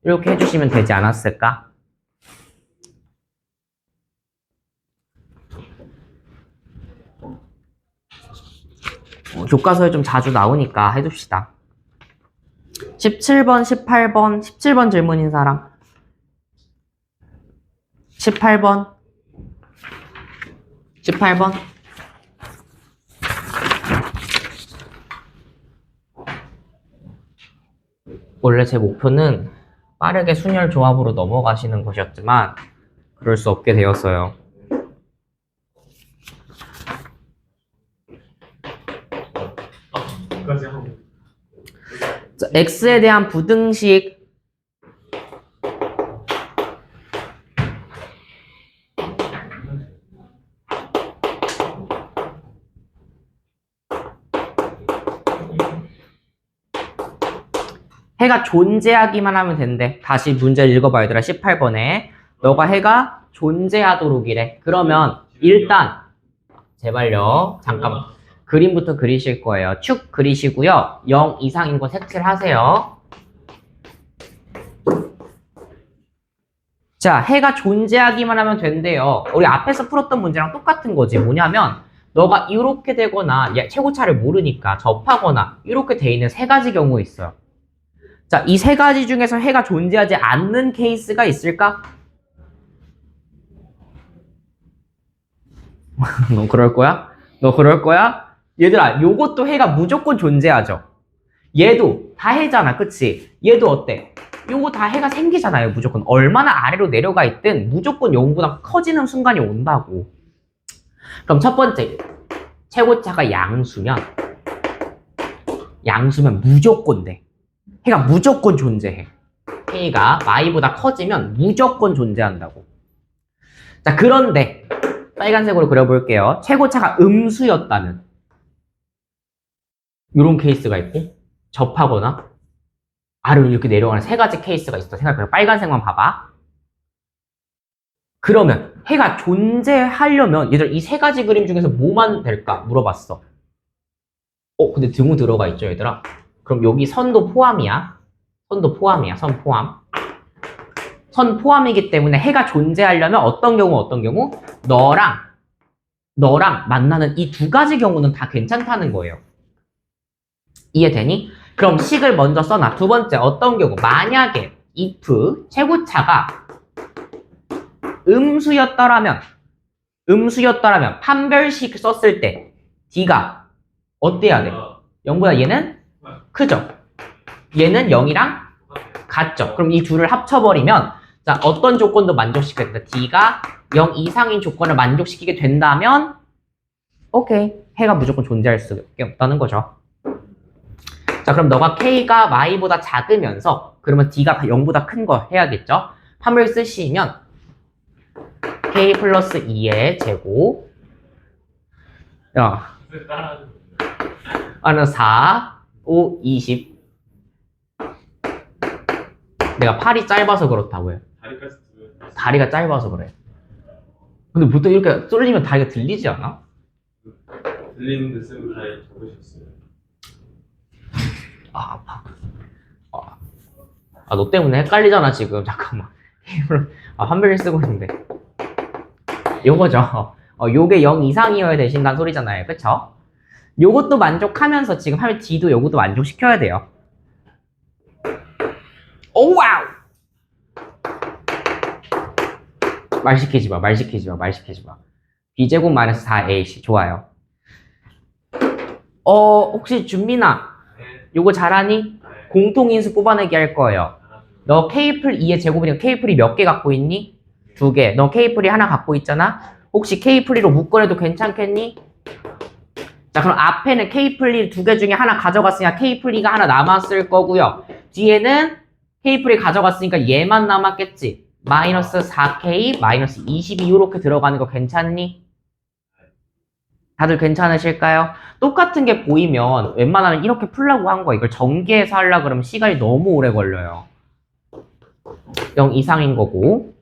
이렇게 해주시면 되지 않았을까? 교과서에 좀 자주 나오니까 해둡시다. 17번, 18번, 17번 질문인 사람. 18번. 18번. 원래 제 목표는 빠르게 순열 조합으로 넘어가시는 것이었지만 그럴 수 없게 되었어요. 까지 하고. 자, x에 대한 부등식. 해가 존재하기만 하면 된대. 다시 문제 읽어봐 얘들아. 18번에 너가 해가 존재하도록이래. 그러면 일단 제발요. 잠깐만. 그림부터 그리실 거예요. 축 그리시고요. 0 이상인 거 색칠 하세요. 자, 해가 존재하기만 하면 된대요. 우리 앞에서 풀었던 문제랑 똑같은 거지. 뭐냐면 너가 이렇게 되거나 최고차를 모르니까 접하거나 이렇게 돼 있는 세 가지 경우 있어요. 자, 이 세 가지 중에서 해가 존재하지 않는 케이스가 있을까? 너 그럴 거야? 너 그럴 거야? 얘들아, 요것도 해가 무조건 존재하죠. 얘도 다 해잖아, 그치? 얘도 어때? 요거 다 해가 생기잖아요, 무조건. 얼마나 아래로 내려가 있든 무조건 0보다 커지는 순간이 온다고. 그럼 첫 번째, 최고차가 양수면 무조건 돼. 해가 무조건 존재해. K가 Y보다 커지면 무조건 존재한다고. 자, 그런데 빨간색으로 그려볼게요. 최고차가 음수였다면 이런 케이스가 있고 접하거나 아래로 이렇게 내려가는 세 가지 케이스가 있어. 생각해요. 빨간색만 봐봐. 그러면 해가 존재하려면 얘들 이 세 가지 그림 중에서 뭐만 될까 물어봤어. 근데 등호 들어가 있죠, 얘들아. 그럼 여기 선도 포함이야. 선도 포함이야. 선 포함. 선 포함이기 때문에 해가 존재하려면 어떤 경우? 너랑 만나는 이 두 가지 경우는 다 괜찮다는 거예요. 이해되니? 그럼 식을 먼저 써놔. 두 번째, 어떤 경우? 만약에 if 최고차가 음수였더라면 판별식 썼을 때 D가 어때야 돼? 0보다 얘는 크죠? 얘는 0이랑 같죠? 그럼 이 둘을 합쳐버리면 자, 어떤 조건도 만족시켜야 된다. D가 0 이상인 조건을 만족시키게 된다면 오케이. 해가 무조건 존재할 수밖에 없다는 거죠. 자, 그럼 너가 K가 Y보다 작으면서 그러면 D가 0보다 큰 거 해야겠죠? 판별 쓰시면 K 플러스 2의 제곱 아는 4, 5, 20 내가 팔이 짧아서 그렇다고요. 다리가 짧아서 그래. 근데 보통 이렇게 쏠리면 다리가 들리지 않아? 들리는데 쌤 잘 적으셨어요. 아파. 너 때문에 헷갈리잖아 지금. 잠깐만. 한별을 쓰고 있는데. 요거죠. 요게 0 이상이어야 되신다는 소리잖아요. 그쵸? 요것도 만족하면서 지금 하면 D도 요것도 만족시켜야 돼요. 오 와우! 말 시키지 마. B제곱 마이너스 4AC. 좋아요. 혹시 준민아, 요거 잘하니? 공통인수 뽑아내기 할 거예요. 너 K플 2의 제곱이니까 K플이 몇 개 갖고 있니? 2개. 너 K플이 하나 갖고 있잖아? 혹시 K플이로 묶어내도 괜찮겠니? 자, 그럼 앞에는 K플이 2개 중에 하나 가져갔으니까 K플이가 하나 남았을 거고요. 뒤에는 K플이 가져갔으니까 얘만 남았겠지? 마이너스 4K, 마이너스 22 이렇게 들어가는 거 괜찮니? 다들 괜찮으실까요? 똑같은 게 보이면 웬만하면 이렇게 풀라고 한 거야. 이걸 전개해서 하려고 그러면 시간이 너무 오래 걸려요. 0 이상인 거고.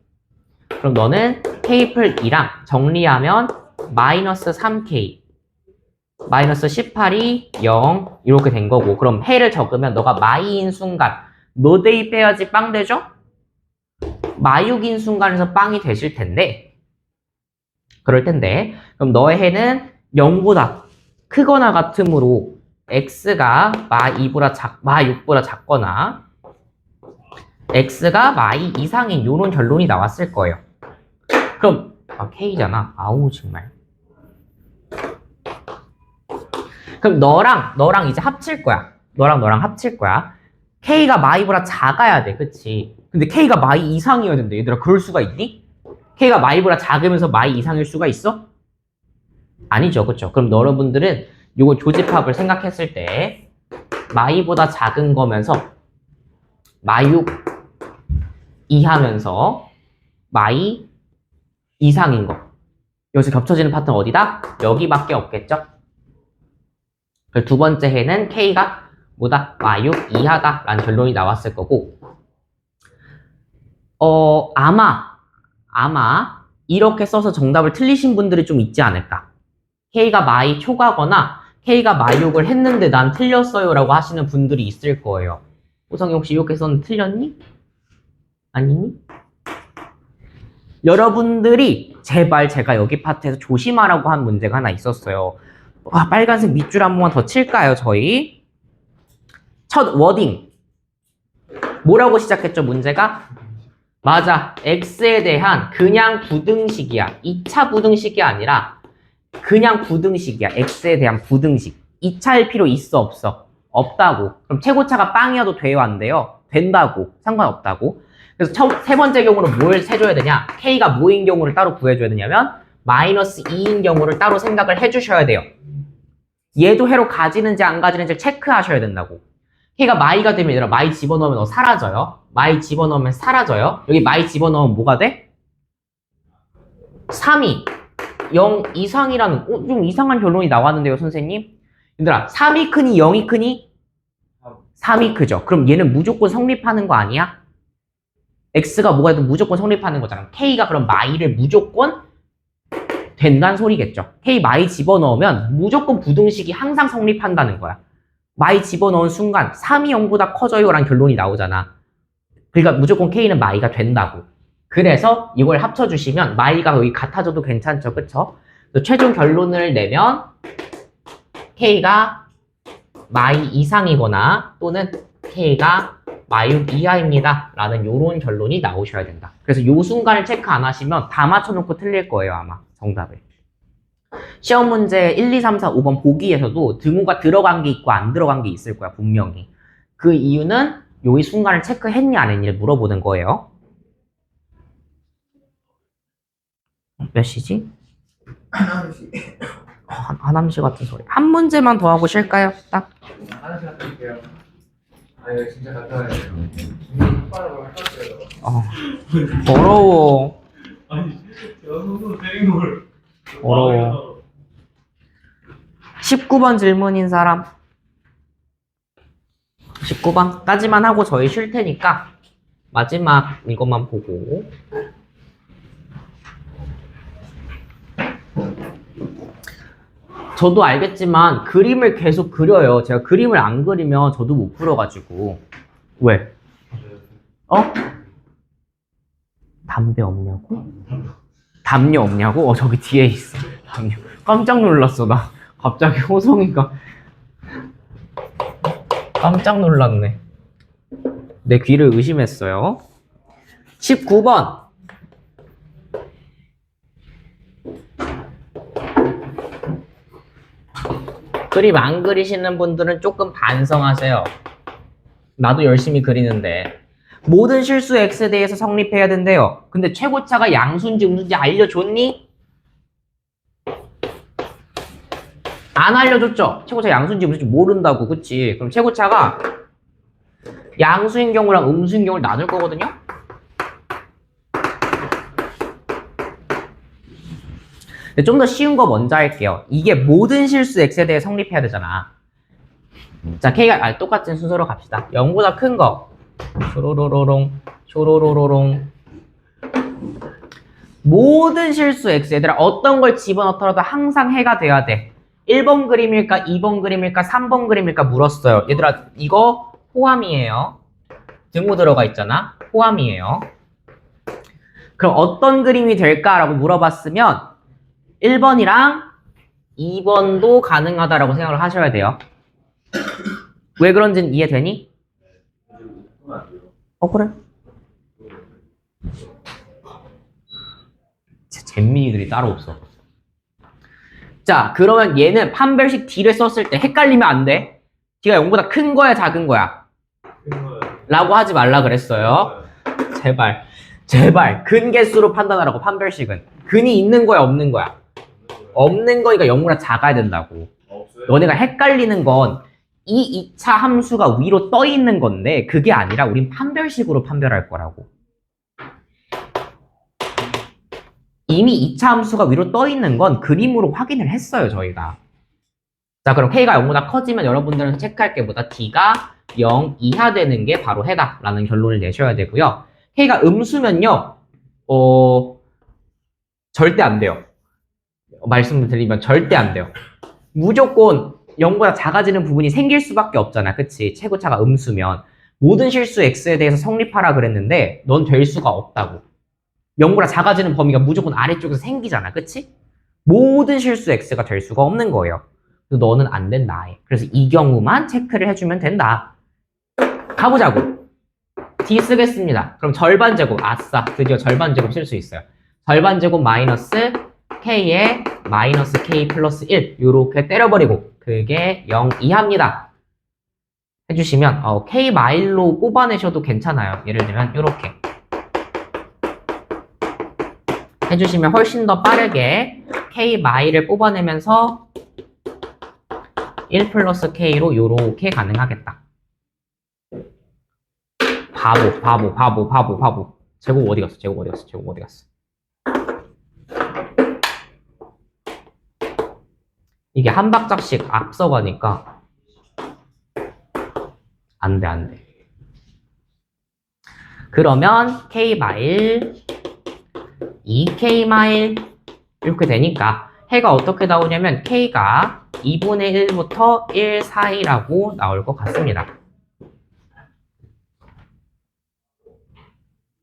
그럼 너는 K플 2랑 정리하면 마이너스 3K, 마이너스 18이 0 이렇게 된 거고. 그럼 해를 적으면 너가 마이인 순간 뭐 대입해야지 빵 되죠? 마육인 순간에서 빵이 되실 텐데 그럴 텐데 그럼 너의 해는 0보다 크거나 같으므로 x가 마 6보다 작거나 x가 마이 이상인 이런 결론이 나왔을 거예요. 그럼 k잖아. 아우 정말. 그럼 너랑 이제 합칠 거야. 너랑 합칠 거야. k가 마이보다 작아야 돼. 그치? 근데 k가 마이 이상이어야 된대. 얘들아 그럴 수가 있니? k가 마이보다 작으면서 마이 이상일 수가 있어? 아니죠. 그쵸? 그럼 여러분들은 요거 조집합을 생각했을 때 마이보다 작은 거면서 마육 이하면서 마이 이상인 거. 여기서 겹쳐지는 파트는 어디다? 여기밖에 없겠죠? 그리고 두 번째 해는 k가 뭐다? 마육 이하다 라는 결론이 나왔을 거고 아마 이렇게 써서 정답을 틀리신 분들이 좀 있지 않을까. k가 마이 초가거나 k가 마육을 했는데 난 틀렸어요 라고 하시는 분들이 있을 거예요. 호성이 혹시 이렇게 썼는데 틀렸니? 아니니? 여러분들이 제발 제가 여기 파트에서 조심하라고 한 문제가 하나 있었어요. 빨간색 밑줄 한 번만 더 칠까요, 저희? 첫 워딩. 뭐라고 시작했죠, 문제가? 맞아. x에 대한 그냥 부등식이야. 2차 부등식이 아니라 그냥 부등식이야. x에 대한 부등식. 2차일 필요 있어, 없어? 없다고. 그럼 최고차가 빵이어도 돼요, 안 돼요? 된다고. 상관없다고. 그래서 세 번째 경우로 뭘 세줘야 되냐? k가 뭐인 경우를 따로 구해줘야 되냐면 마이너스 2인 경우를 따로 생각을 해주셔야 돼요. 얘도 해로 가지는지 안 가지는지 체크하셔야 된다고. k가 마이가 되면 얘들아 마이 집어넣으면 사라져요. 마이 집어넣으면 사라져요. 여기 마이 집어넣으면 뭐가 돼? 3이 0 이상이라는 좀 이상한 결론이 나왔는데요, 선생님? 얘들아 3이 크니 0이 크니? 3이 크죠. 그럼 얘는 무조건 성립하는 거 아니야? x가 뭐가 돼도 무조건 성립하는 거잖아. k가 그럼 마이를 무조건 된다는 소리겠죠. k 마이 집어넣으면 무조건 부등식이 항상 성립한다는 거야. 마이 집어넣은 순간 3이 0보다 커져요 라는 결론이 나오잖아. 그러니까 무조건 k는 마이가 된다고. 그래서 이걸 합쳐주시면 마이가 여기 같아져도 괜찮죠. 그쵸? 최종 결론을 내면 k가 마이 이상이거나 또는 k가 마육 이하입니다 라는 요런 결론이 나오셔야 된다. 그래서 요 순간을 체크 안 하시면 다 맞춰놓고 틀릴 거예요, 아마 정답을. 시험 문제 1, 2, 3, 4, 5번 보기에서도 등호가 들어간 게 있고 안 들어간 게 있을 거야, 분명히. 그 이유는 요 순간을 체크했니 안 했니를 물어보는 거예요. 몇 시지? 하남시 같은 소리. 한 문제만 더 하고 쉴까요? 딱. 하나씩 할게요. 아니 진짜 갔다 와야 돼요. 빨리 할게요. 더러워. 아니 제가 손으로 때린 걸. 더러워. 19번 질문인 사람. 19번까지만 하고 저희 쉴 테니까 마지막 이것만 보고. 저도 알겠지만 그림을 계속 그려요. 제가 그림을 안 그리면 저도 못 풀어가지고. 왜? 담배 없냐고? 담요 없냐고? 저기 뒤에 있어. 담요. 깜짝 놀랐어, 나. 갑자기 호성이가. 깜짝 놀랐네. 내 귀를 의심했어요. 19번. 그림 안 그리시는 분들은 조금 반성하세요. 나도 열심히 그리는데. 모든 실수 x에 대해서 성립해야 된대요. 근데 최고차가 양수인지 음수인지 알려줬니? 안 알려줬죠? 최고차 양수인지 음수인지 모른다고, 그치? 그럼 최고차가 양수인 경우랑 음수인 경우를 나눌 거거든요? 좀 더 쉬운 거 먼저 할게요. 이게 모든 실수 x에 대해 성립해야 되잖아. 자, k가 똑같은 순서로 갑시다. 0보다 큰 거. 쇼로로로롱, 쇼로로로롱. 모든 실수 x, 얘들아 어떤 걸 집어넣더라도 항상 해가 돼야 돼. 1번 그림일까, 2번 그림일까, 3번 그림일까 물었어요. 얘들아 이거 포함이에요. 등호 들어가 있잖아. 포함이에요. 그럼 어떤 그림이 될까라고 물어봤으면 1번이랑 2번도 가능하다라고 생각을 하셔야 돼요. 왜 그런지는 이해되니? 그래. 잼민이들이 따로 없어. 자, 그러면 얘는 판별식 D를 썼을 때 헷갈리면 안 돼. D가 0보다 큰 거야, 작은 거야? 라고 하지 말라 그랬어요. 제발. 근 개수로 판단하라고, 판별식은. 근이 있는 거야, 없는 거야? 없는 거니까 0보다 작아야 된다고. 너네가 헷갈리는 건 이 2차 함수가 위로 떠 있는 건데 그게 아니라 우린 판별식으로 판별할 거라고. 이미 2차 함수가 위로 떠 있는 건 그림으로 확인을 했어요, 저희가. 자, 그럼 K가 0보다 커지면 여러분들은 체크할 게 뭐다? D가 0 이하 되는 게 바로 해다라는 결론을 내셔야 되고요. K가 음수면요, 절대 안 돼요. 말씀을 드리면 절대 안 돼요. 무조건 0보다 작아지는 부분이 생길 수밖에 없잖아. 그치? 최고차가 음수면. 모든 실수 X에 대해서 성립하라 그랬는데 넌 될 수가 없다고. 0보다 작아지는 범위가 무조건 아래쪽에서 생기잖아. 그치? 모든 실수 X가 될 수가 없는 거예요. 그래서 너는 안 된다. 그래서 이 경우만 체크를 해주면 된다. 가보자고. D 쓰겠습니다. 그럼 절반 제곱. 아싸. 드디어 절반 제곱 쓸 수 있어요. 절반 제곱 마이너스 K에 마이너스 K 플러스 1 요렇게 때려버리고 그게 0 이하입니다. 해주시면 K 마일로 뽑아내셔도 괜찮아요. 예를 들면 요렇게 해주시면 훨씬 더 빠르게 K 마일을 뽑아내면서 1 플러스 K로 요렇게 가능하겠다. 바보. 제곱 어디 갔어? 이게 한 박자씩 앞서가니까 안 돼. 그러면 K 마일, 2K 마일 이렇게 되니까 해가 어떻게 나오냐면 K가 2분의 1부터 1 사이라고 나올 것 같습니다.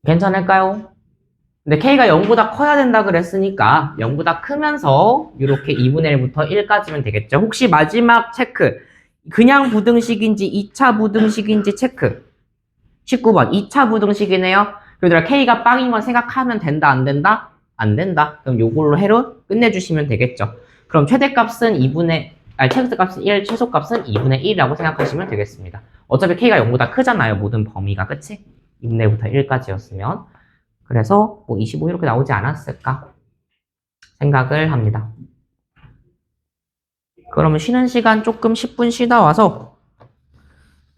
괜찮을까요? 근데 K가 0보다 커야 된다 그랬으니까 0보다 크면서 이렇게 2분의 1부터 1까지면 되겠죠. 혹시 마지막 체크, 그냥 부등식인지 2차 부등식인지 체크. 19번 2차 부등식이네요. 그러더라 K가 빵인 건 생각하면 된다, 안 된다? 안 된다. 그럼 요걸로 해로 끝내주시면 되겠죠. 그럼 최대값은 최대값은 1, 최소값은 2분의 1이라고 생각하시면 되겠습니다. 어차피 K가 0보다 크잖아요. 모든 범위가, 그치? 2분의 1부터 1까지였으면. 그래서 뭐 25 이렇게 나오지 않았을까 생각을 합니다. 그러면 쉬는 시간 조금 10분 쉬다 와서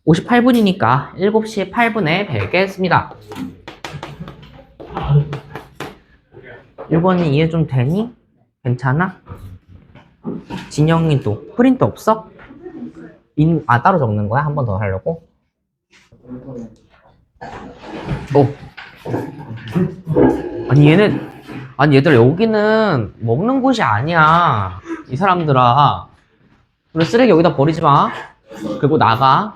58분이니까 7시 8분에 뵙겠습니다. 1번이 이해 좀 되니? 괜찮아? 진영이도 프린트 없어? 따로 적는 거야? 한 번 더 하려고? 아니 얘들아 여기는 먹는 곳이 아니야. 이 사람들아. 그리고 쓰레기 여기다 버리지 마. 그리고 나가.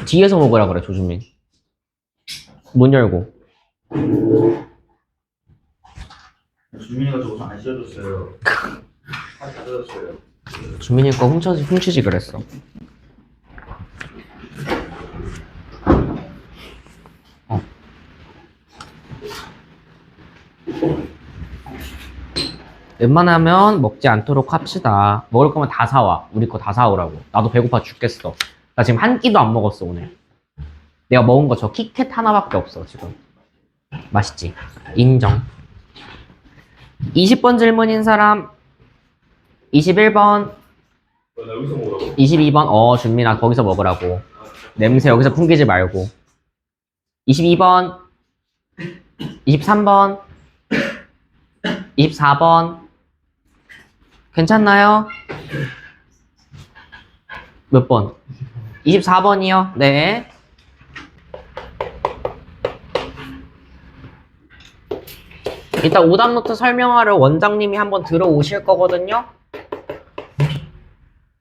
뒤에서 먹으라 그래, 조준민. 문 열고. 주민이가 저거 안 씌워줬어요. 안 씌워줬어요. 주민이 거 훔치지 그랬어. 웬만하면 먹지 않도록 합시다. 먹을 거면 다 사와. 우리 거 다 사오라고. 나도 배고파 죽겠어. 나 지금 한 끼도 안 먹었어, 오늘. 내가 먹은 거 저 키캣 하나밖에 없어, 지금. 맛있지? 인정. 20번 질문인 사람. 21번. 나 여기서 먹으라고. 22번. 준민아, 거기서 먹으라고. 냄새 여기서 풍기지 말고. 22번. 23번. 24번. 괜찮나요? 몇 번? 24번이요? 네. 이따 오답노트 설명하러 원장님이 한번 들어오실 거거든요.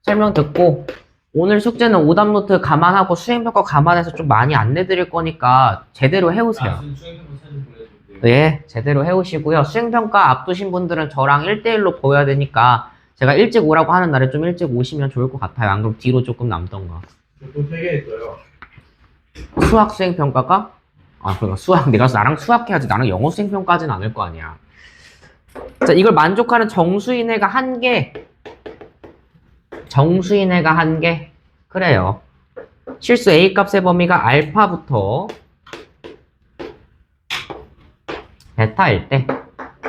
설명 듣고 오늘 숙제는 오답노트 감안하고 수행평가 감안해서 좀 많이 안내 드릴 거니까 제대로 해오세요. 수행평가 사진 보내줄게요. 예, 제대로 해오시고요. 수행평가 앞두신 분들은 저랑 1대1로 보여야 되니까 제가 일찍 오라고 하는 날에 좀 일찍 오시면 좋을 것 같아요. 안 그럼 뒤로 조금 남던가. 또 3개 있어요. 수학 수행평가가? 아, 그러니까 수학, 내가 나랑 수학 해야지. 나랑 영어 수행평가까지는 않을 거 아니야. 자, 이걸 만족하는 정수인회가 1개. 정수인회가 1개. 그래요. 실수 A 값의 범위가 알파부터 베타일 때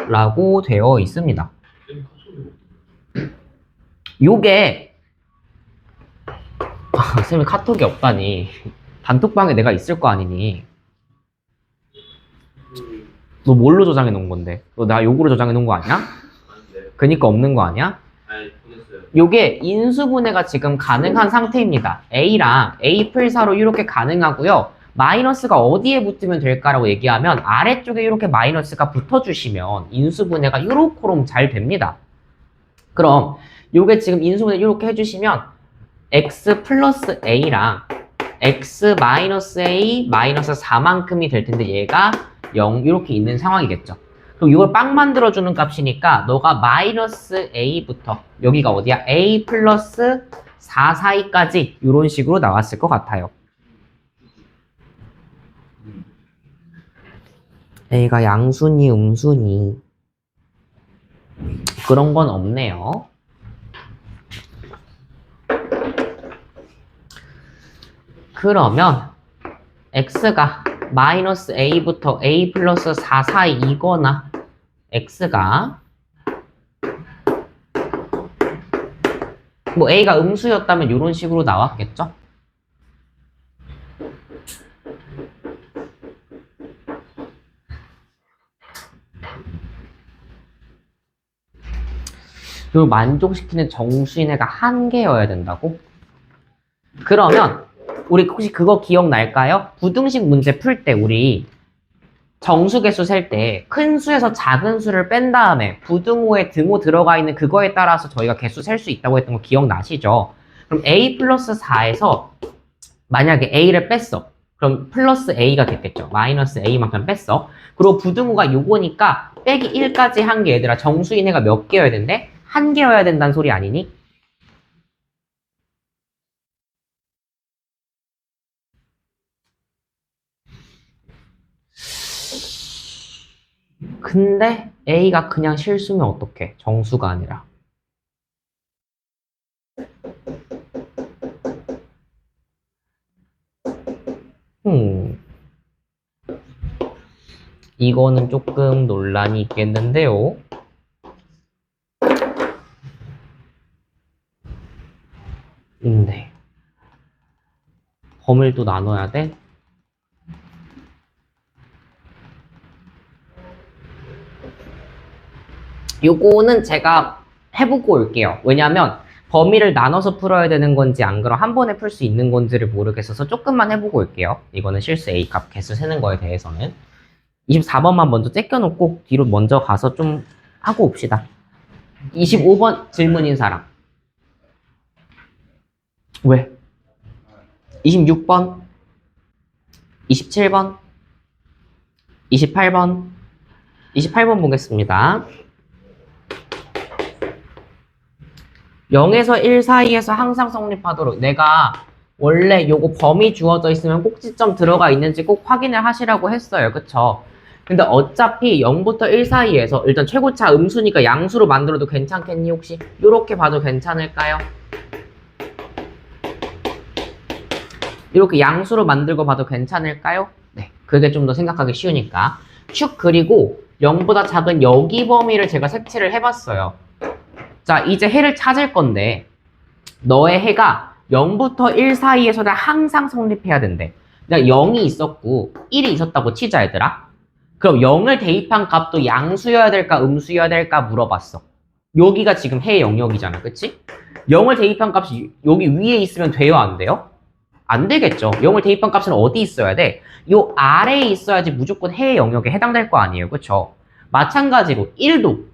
라고 되어 있습니다. 요게 쌤이 카톡이 없다니. 단톡방에 내가 있을 거 아니니. 너 뭘로 저장해 놓은 건데? 너 나 요거로 저장해 놓은 거 아니야? 아닌데. 그니까 없는 거 아니야? 아니, 보냈어요. 요게 인수분해가 지금 가능한 상태입니다. A랑 A 풀사로 이렇게 가능하고요. 마이너스가 어디에 붙으면 될까라고 얘기하면 아래쪽에 이렇게 마이너스가 붙어주시면 인수분해가 요렇게럼 잘 됩니다. 그럼 요게 지금 인수분해 이렇게 해주시면 x 플러스 a랑 x 마이너스 a 마이너스 4만큼이 될 텐데 얘가 0 이렇게 있는 상황이겠죠. 그럼 이걸 빵 만들어주는 값이니까 너가 마이너스 a부터 여기가 어디야? a 플러스 4 사이까지 이런 식으로 나왔을 것 같아요. a가 양순위, 음순위 그런 건 없네요. 그러면 x가 마이너스 a부터 a 플러스 4 사이이거나 x가 뭐 a가 음수였다면 이런 식으로 나왔겠죠? 그리고 만족시키는 정수인회가 1개여야 된다고? 그러면 우리 혹시 그거 기억날까요? 부등식 문제 풀 때 우리 정수개수 셀 때 큰 수에서 작은 수를 뺀 다음에 부등호에 등호 들어가 있는 그거에 따라서 저희가 개수 셀 수 있다고 했던 거 기억나시죠? 그럼 a 플러스 4에서 만약에 a를 뺐어. 그럼 플러스 a가 됐겠죠. 마이너스 a만큼 뺐어. 그리고 부등호가 요거니까 빼기 1까지 한 게 얘들아 정수인회가 몇 개여야 된대? 1개여야 된다는 소리 아니니? 근데 A가 그냥 실수면 어떡해? 정수가 아니라. 이거는 조금 논란이 있겠는데요. 네. 범위를 또 나눠야 돼? 요거는 제가 해보고 올게요. 왜냐면 범위를 나눠서 풀어야 되는 건지 안 그럼 한 번에 풀 수 있는 건지를 모르겠어서 조금만 해보고 올게요. 이거는 실수 A값 개수 세는 거에 대해서는 24번만 먼저 째껴놓고 뒤로 먼저 가서 좀 하고 옵시다. 25번 질문인 사람. 왜? 26번 27번 28번 28번 보겠습니다. 0에서 1 사이에서 항상 성립하도록 내가 원래 요거 범위 주어져 있으면 꼭지점 들어가 있는지 꼭 확인을 하시라고 했어요. 그쵸? 근데 어차피 0부터 1 사이에서 일단 최고차 음수니까 양수로 만들어도 괜찮겠니 혹시? 요렇게 봐도 괜찮을까요? 이렇게 양수로 만들고 봐도 괜찮을까요? 네, 그게 좀 더 생각하기 쉬우니까 축 그리고 0보다 작은 여기 범위를 제가 색칠을 해봤어요. 자, 이제 해를 찾을 건데 너의 해가 0부터 1 사이에서는 항상 성립해야 된대. 그냥 0이 있었고 1이 있었다고 치자 얘들아. 그럼 0을 대입한 값도 양수여야 될까 음수여야 될까 물어봤어. 여기가 지금 해의 영역이잖아. 그치? 0을 대입한 값이 여기 위에 있으면 돼요 안 돼요? 안 되겠죠. 0을 대입한 값은 어디 있어야 돼? 요 아래에 있어야지 무조건 해의 영역에 해당될 거 아니에요. 그쵸? 마찬가지로 1도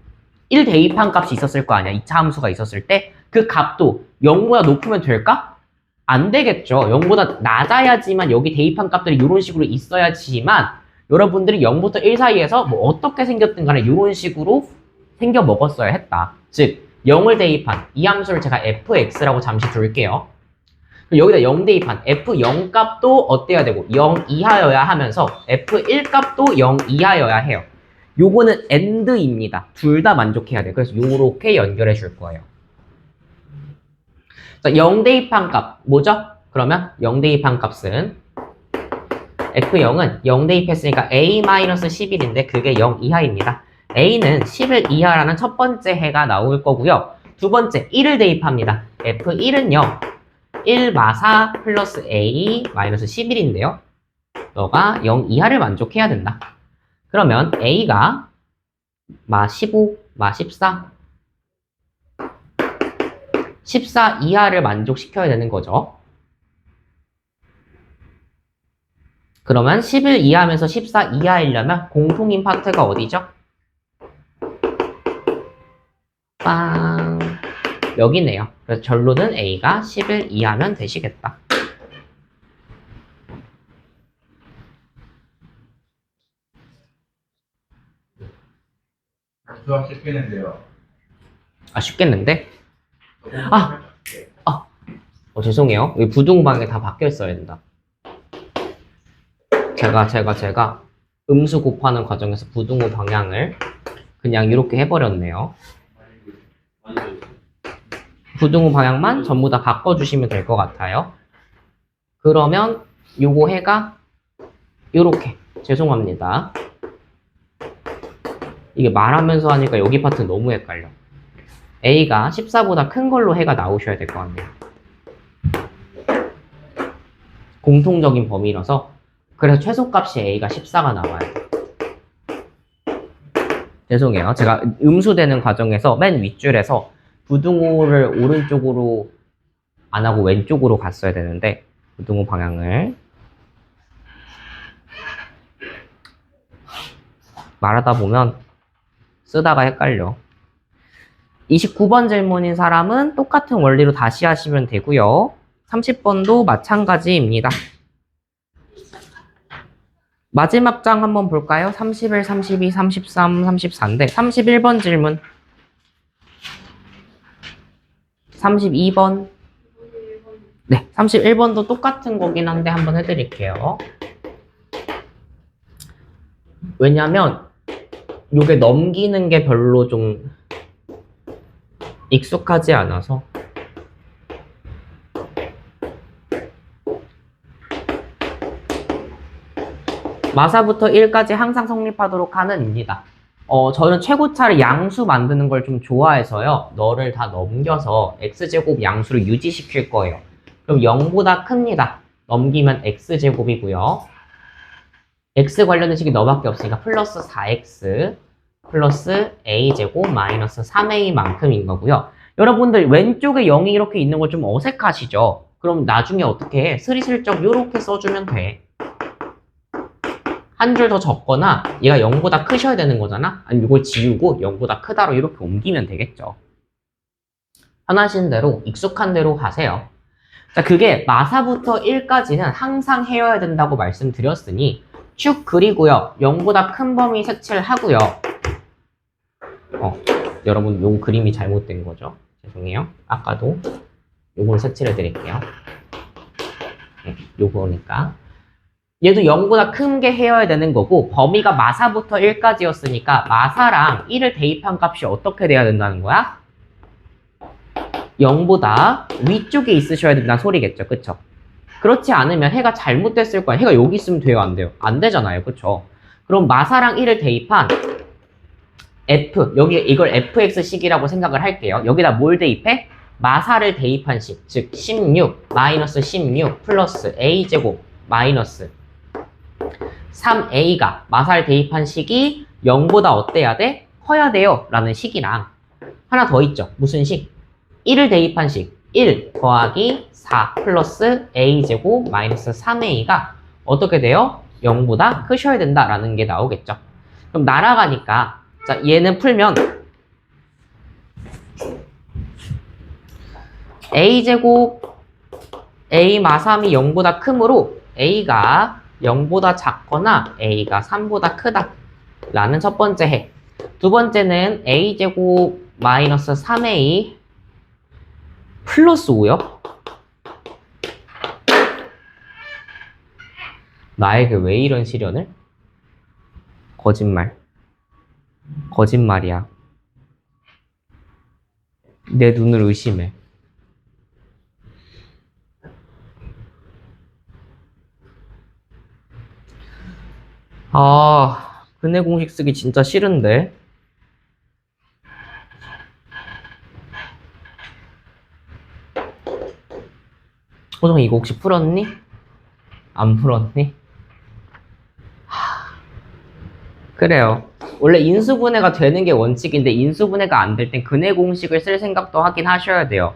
1 대입한 값이 있었을 거 아니야. 2차 함수가 있었을 때 그 값도 0보다 높으면 될까? 안 되겠죠. 0보다 낮아야지만 여기 대입한 값들이 이런 식으로 있어야지만 여러분들이 0부터 1 사이에서 뭐 어떻게 생겼든 간에 이런 식으로 생겨 먹었어야 했다. 즉 0을 대입한 이 함수를 제가 fx라고 잠시 둘게요. 여기다 0 대입한 f0 값도 어때야 되고 0 이하여야 하면서 f1 값도 0 이하여야 해요. 요거는 AND입니다. 둘 다 만족해야 돼요. 그래서 요렇게 연결해 줄 거예요. 자, 0 대입한 값 뭐죠? 그러면 0 대입한 값은 F0은 0 대입했으니까 A-11인데 그게 0 이하입니다. A는 11 이하라는 첫 번째 해가 나올 거고요. 두 번째 1을 대입합니다. F1은요. 1 마사 플러스 A-11인데요. 너가 0 이하를 만족해야 된다. 그러면 A가 마 15, 마 14 14 이하를 만족시켜야 되는 거죠. 그러면 11 이하면서 14 이하이려면 공통인 파트가 어디죠? 빵. 여기네요. 그래서 결론은 A가 11 이하면 되시겠다. 수학 쉽겠는데요. 아, 쉽겠는데? 죄송해요. 여기 부등호방에 다 바뀌어 있어야 된다. 제가 음수 곱하는 과정에서 부등호 방향을 그냥 이렇게 해버렸네요. 부등호 방향만 전부 다 바꿔주시면 될 것 같아요. 그러면 요거 해가 요렇게. 죄송합니다. 이게 말하면서 하니까 여기 파트 너무 헷갈려. A가 14보다 큰 걸로 해가 나오셔야 될 것 같네요. 공통적인 범위라서 그래서 최소값이 A가 14가 나와요. 죄송해요. 제가 음수되는 과정에서 맨 윗줄에서 부등호를 오른쪽으로 안 하고 왼쪽으로 갔어야 되는데 부등호 방향을 말하다 보면 쓰다가 헷갈려. 29번 질문인 사람은 똑같은 원리로 다시 하시면 되고요. 30번도 마찬가지입니다. 마지막 장 한번 볼까요? 31, 32, 33, 34인데 31번 질문 32번 네, 31번도 똑같은 거긴 한데 한번 해드릴게요. 왜냐면 요게 넘기는 게 별로 좀 익숙하지 않아서 마사부터 1까지 항상 성립하도록 하는 입니다. 저는 최고차를 양수 만드는 걸 좀 좋아해서요. 너를 다 넘겨서 x제곱 양수를 유지시킬 거예요. 그럼 0보다 큽니다. 넘기면 x제곱이고요. x 관련된 식이 너밖에 없으니까 플러스 4x 플러스 a제곱 마이너스 3a만큼인 거고요. 여러분들 왼쪽에 0이 이렇게 있는 거 좀 어색하시죠? 그럼 나중에 어떻게 해? 스리슬쩍 이렇게 써주면 돼. 한 줄 더 적거나 얘가 0보다 크셔야 되는 거잖아? 아니면 이걸 지우고 0보다 크다로 이렇게 옮기면 되겠죠. 편하신 대로 익숙한 대로 가세요. 자, 그게 마사부터 1까지는 항상 해야 된다고 말씀드렸으니 쭉 그리고요. 0보다 큰 범위 색칠 하고요. 여러분 요 그림이 잘못된 거죠. 죄송해요. 아까도 요걸 색칠해 드릴게요. 요거니까 얘도 0보다 큰 게 해야 되는 거고 범위가 마사부터 1까지였으니까 마사랑 1을 대입한 값이 어떻게 돼야 된다는 거야? 0보다 위쪽에 있으셔야 된다는 소리겠죠. 그쵸? 그렇지 않으면 해가 잘못됐을 거야. 해가 여기 있으면 돼요? 안 돼요? 안 되잖아요. 그쵸? 그럼 마사랑 1을 대입한 F, 여기 이걸 fx식이라고 생각을 할게요. 여기다 뭘 대입해? 마사를 대입한 식, 즉 16, 마이너스 16 플러스 a제곱 마이너스 3a가 마사를 대입한 식이 0보다 어때야 돼? 커야 돼요 라는 식이랑 하나 더 있죠. 무슨 식? 1을 대입한 식 1 더하기 4 플러스 a제곱 마이너스 3a가 어떻게 돼요? 0보다 크셔야 된다라는 게 나오겠죠. 그럼 날아가니까 자 얘는 풀면 a제곱 a 마삼이 0보다 크므로 a가 0보다 작거나 a가 3보다 크다 라는 첫 번째 해. 두 번째는 a제곱 마이너스 3a 플러스 5요? 나에게 왜 이런 시련을? 거짓말이야. 내 눈을 의심해. 근해 공식 쓰기 진짜 싫은데. 호정 이거 혹시 풀었니? 안 풀었니? 그래요. 원래 인수분해가 되는 게 원칙인데 인수분해가 안 될 땐 근해 공식을 쓸 생각도 하긴 하셔야 돼요.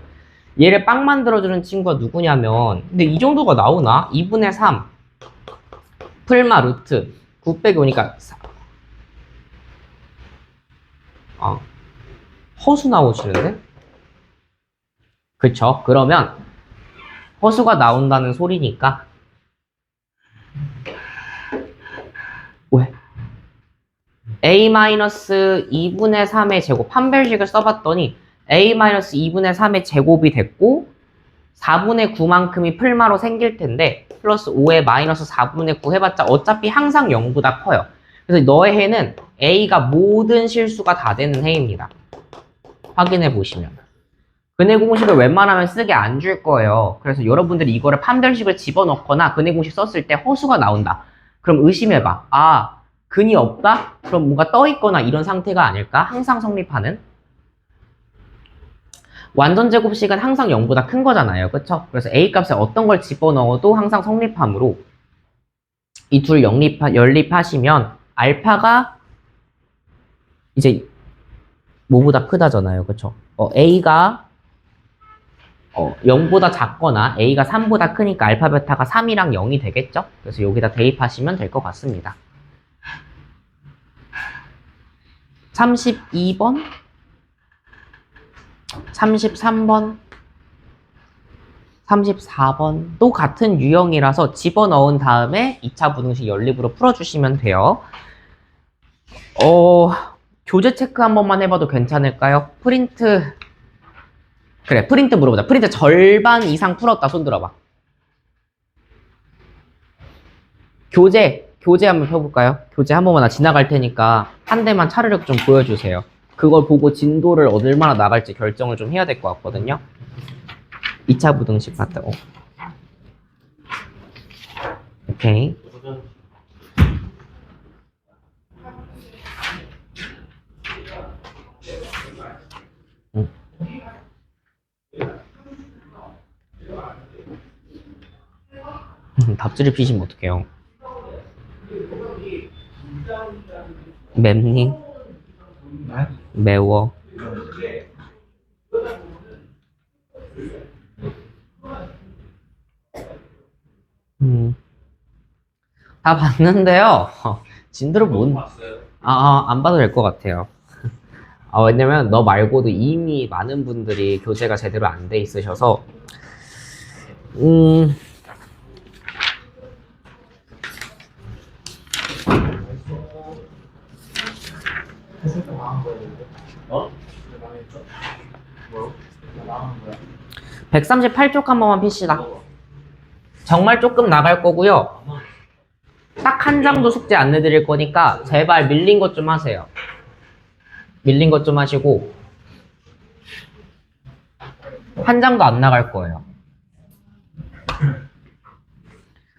얘를 빵 만들어주는 친구가 누구냐면, 근데 이 정도가 나오나? 2분의 3 풀마 루트 9 빼기 오니까 허수 나오시는데? 그쵸? 그러면 허수가 나온다는 소리니까 왜? a-2분의 3의 제곱 판별식을 써봤더니 a-2분의 3의 제곱이 됐고 4분의 9만큼이 풀마로 생길 텐데 플러스 5에 마이너스 4분의 9 해봤자 어차피 항상 0보다 커요. 그래서 너의 해는 a가 모든 실수가 다 되는 해입니다. 확인해 보시면. 근해 공식을 웬만하면 쓰게 안 줄 거예요. 그래서 여러분들이 이거를 판별식을 집어넣거나 근해 공식 썼을 때 허수가 나온다. 그럼 의심해봐. 근이 없다? 그럼 뭔가 떠있거나 이런 상태가 아닐까? 항상 성립하는. 완전 제곱식은 항상 0보다 큰 거잖아요. 그쵸? 그래서 a 값에 어떤 걸 집어넣어도 항상 성립하므로 이 둘 연립하시면 알파가 이제 뭐보다 크다잖아요. 그쵸? a가 0보다 작거나 a가 3보다 크니까 알파 베타가 3이랑 0이 되겠죠? 그래서 여기다 대입하시면 될 것 같습니다. 32번, 33번, 34번 또 같은 유형이라서 집어넣은 다음에 2차 부등식 연립으로 풀어주시면 돼요. 교재 체크 한 번만 해봐도 괜찮을까요? 프린트 물어보자. 프린트 절반 이상 풀었다. 손 들어봐. 교재 한번 펴볼까요? 교재 한 번만 지나갈 테니까 한 대만 차례력 좀 보여주세요. 그걸 보고 진도를 얼마나 나갈지 결정을 좀 해야 될 것 같거든요. 2차 부등식 봤다. 오케이. 답지를 피시면 어떡해요? 맵니? 매워. 다 봤는데요. 진도를 안 봐도 될 것 같아요. 왜냐면 너 말고도 이미 많은 분들이 교재가 제대로 안 돼 있으셔서 138쪽 한 번만 핍시다. 정말 조금 나갈 거고요. 딱 한 장도 숙제 안 내드릴 거니까 제발 밀린 것 좀 하세요. 밀린 것 좀 하시고 한 장도 안 나갈 거예요.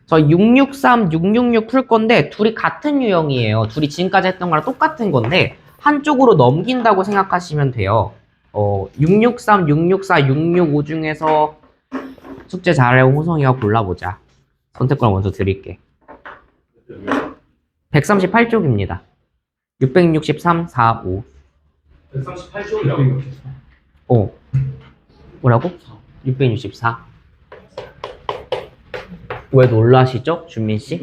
저 663, 666 풀 건데 둘이 같은 유형이에요. 둘이 지금까지 했던 거랑 똑같은 건데 한쪽으로 넘긴다고 생각하시면 돼요. 663, 664, 665 중에서 숙제 잘해온 호성이가 골라보자. 선택권을 먼저 드릴게. 138쪽입니다. 663, 4, 5. 138쪽이라고. 뭐라고? 664. 왜 놀라시죠, 준민 씨?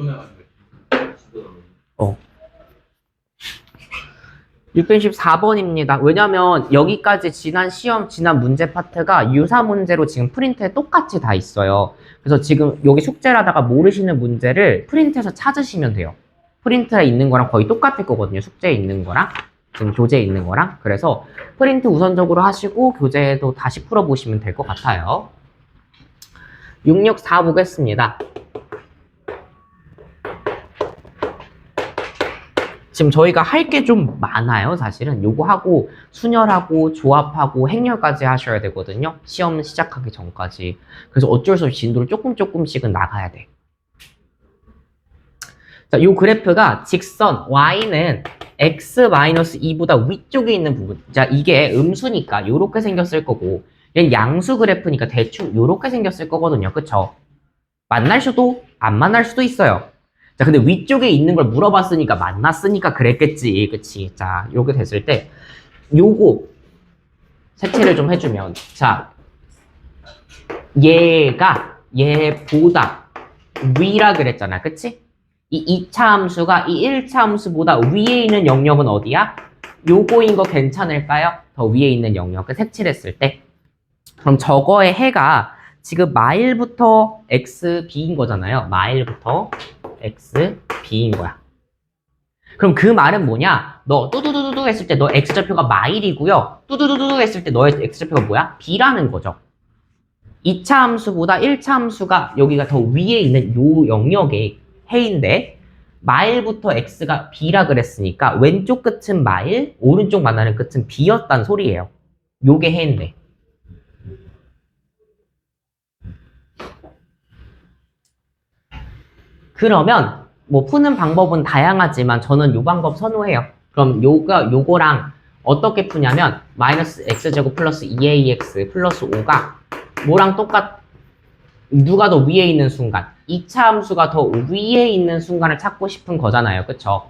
614번입니다. 왜냐면 여기까지 지난 시험, 지난 문제 파트가 유사 문제로 지금 프린트에 똑같이 다 있어요. 그래서 지금 여기 숙제를 하다가 모르시는 문제를 프린트해서 찾으시면 돼요. 프린트에 있는 거랑 거의 똑같을 거거든요. 숙제에 있는 거랑 지금 교재에 있는 거랑. 그래서 프린트 우선적으로 하시고 교재도 다시 풀어보시면 될 것 같아요. 664 보겠습니다. 지금 저희가 할 게 좀 많아요, 사실은. 요거 하고, 순열하고, 조합하고, 행렬까지 하셔야 되거든요. 시험 시작하기 전까지. 그래서 어쩔 수 없이 진도를 조금씩은 나가야 돼. 자, 요 그래프가 직선 y는 x-2보다 위쪽에 있는 부분. 자, 이게 음수니까 요렇게 생겼을 거고, 얘는 양수 그래프니까 대충 요렇게 생겼을 거거든요. 그쵸? 만날 수도, 안 만날 수도 있어요. 자, 근데 위쪽에 있는 걸 물어봤으니까 만났으니까 그랬겠지. 그치? 자, 요게 됐을 때, 요거, 색칠을 좀 해주면, 자, 얘보다 위라 그랬잖아. 그치? 이 2차 함수가 이 1차 함수보다 위에 있는 영역은 어디야? 요거인 거 괜찮을까요? 더 위에 있는 영역을 색칠했을 때. 그럼 저거의 해가 지금 마일부터 x, b인 거잖아요. 마일부터 x, b인 거야. 그럼 그 말은 뭐냐? 너 뚜두두두두 했을 때 너 x좌표가 마일이고요. 뚜두두두두 했을 때 너의 x좌표가 뭐야? b라는 거죠. 2차 함수보다 1차 함수가 여기가 더 위에 있는 요 영역의 해인데 마일부터 x가 b라 그랬으니까 왼쪽 끝은 마일, 오른쪽 만나는 끝은 b였단 소리예요. 요게 해인데. 그러면 뭐 푸는 방법은 다양하지만 저는 요 방법 선호해요. 그럼 요거랑 어떻게 푸냐면 마이너스 x제곱 플러스 2ax 플러스 5가 뭐랑 누가 더 위에 있는 순간 2차 함수가 더 위에 있는 순간을 찾고 싶은 거잖아요. 그쵸?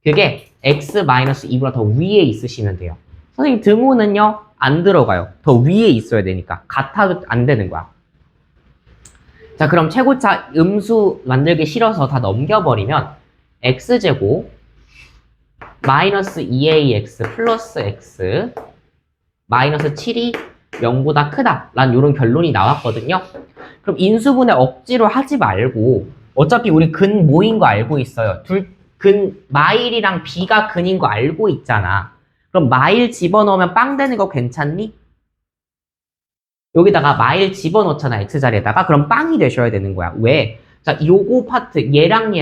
그게 x-2보다 더 위에 있으시면 돼요. 선생님 등호는요 안 들어가요. 더 위에 있어야 되니까 같아도 안 되는 거야. 자, 그럼 최고차 음수 만들기 싫어서 다 넘겨버리면 x제곱 마이너스 2ax 플러스 x 마이너스 7이 0보다 크다 라는 이런 결론이 나왔거든요. 그럼 인수분해 억지로 하지 말고 어차피 우리 근 뭐인 거 알고 있어요. 마일이랑 b가 근인 거 알고 있잖아. 그럼 마일 집어넣으면 빵 되는 거 괜찮니? 여기다가 마일 집어넣잖아, x자리에다가. 그럼 빵이 되셔야 되는 거야. 왜? 자, 요거 파트, 얘랑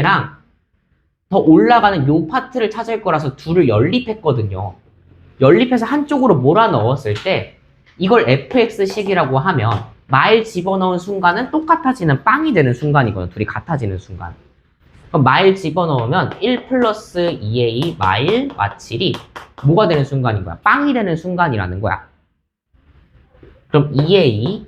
더 올라가는 요 파트를 찾을 거라서 둘을 연립했거든요. 연립해서 한쪽으로 몰아넣었을 때 이걸 fx식이라고 하면 마일 집어넣은 순간은 똑같아지는 빵이 되는 순간이거든. 둘이 같아지는 순간. 그럼 마일 집어넣으면 1 플러스 2a 마일 마칠이 뭐가 되는 순간인 거야? 빵이 되는 순간이라는 거야. 그럼 2a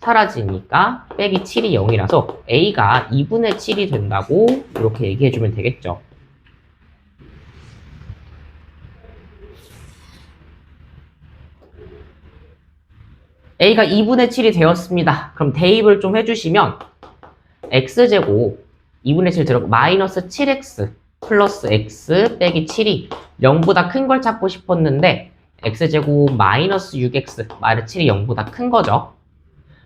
사라지니까 빼기 7이 0이라서 a가 2분의 7이 된다고 이렇게 얘기해주면 되겠죠. a가 2분의 7이 되었습니다. 그럼 대입을 좀 해주시면 x제곱 2분의 7 들어가고 마이너스 7x 플러스 x 빼기 7이 0보다 큰 걸 찾고 싶었는데 x제곱 마이너스 6x 마이너스 7이 0보다 큰 거죠.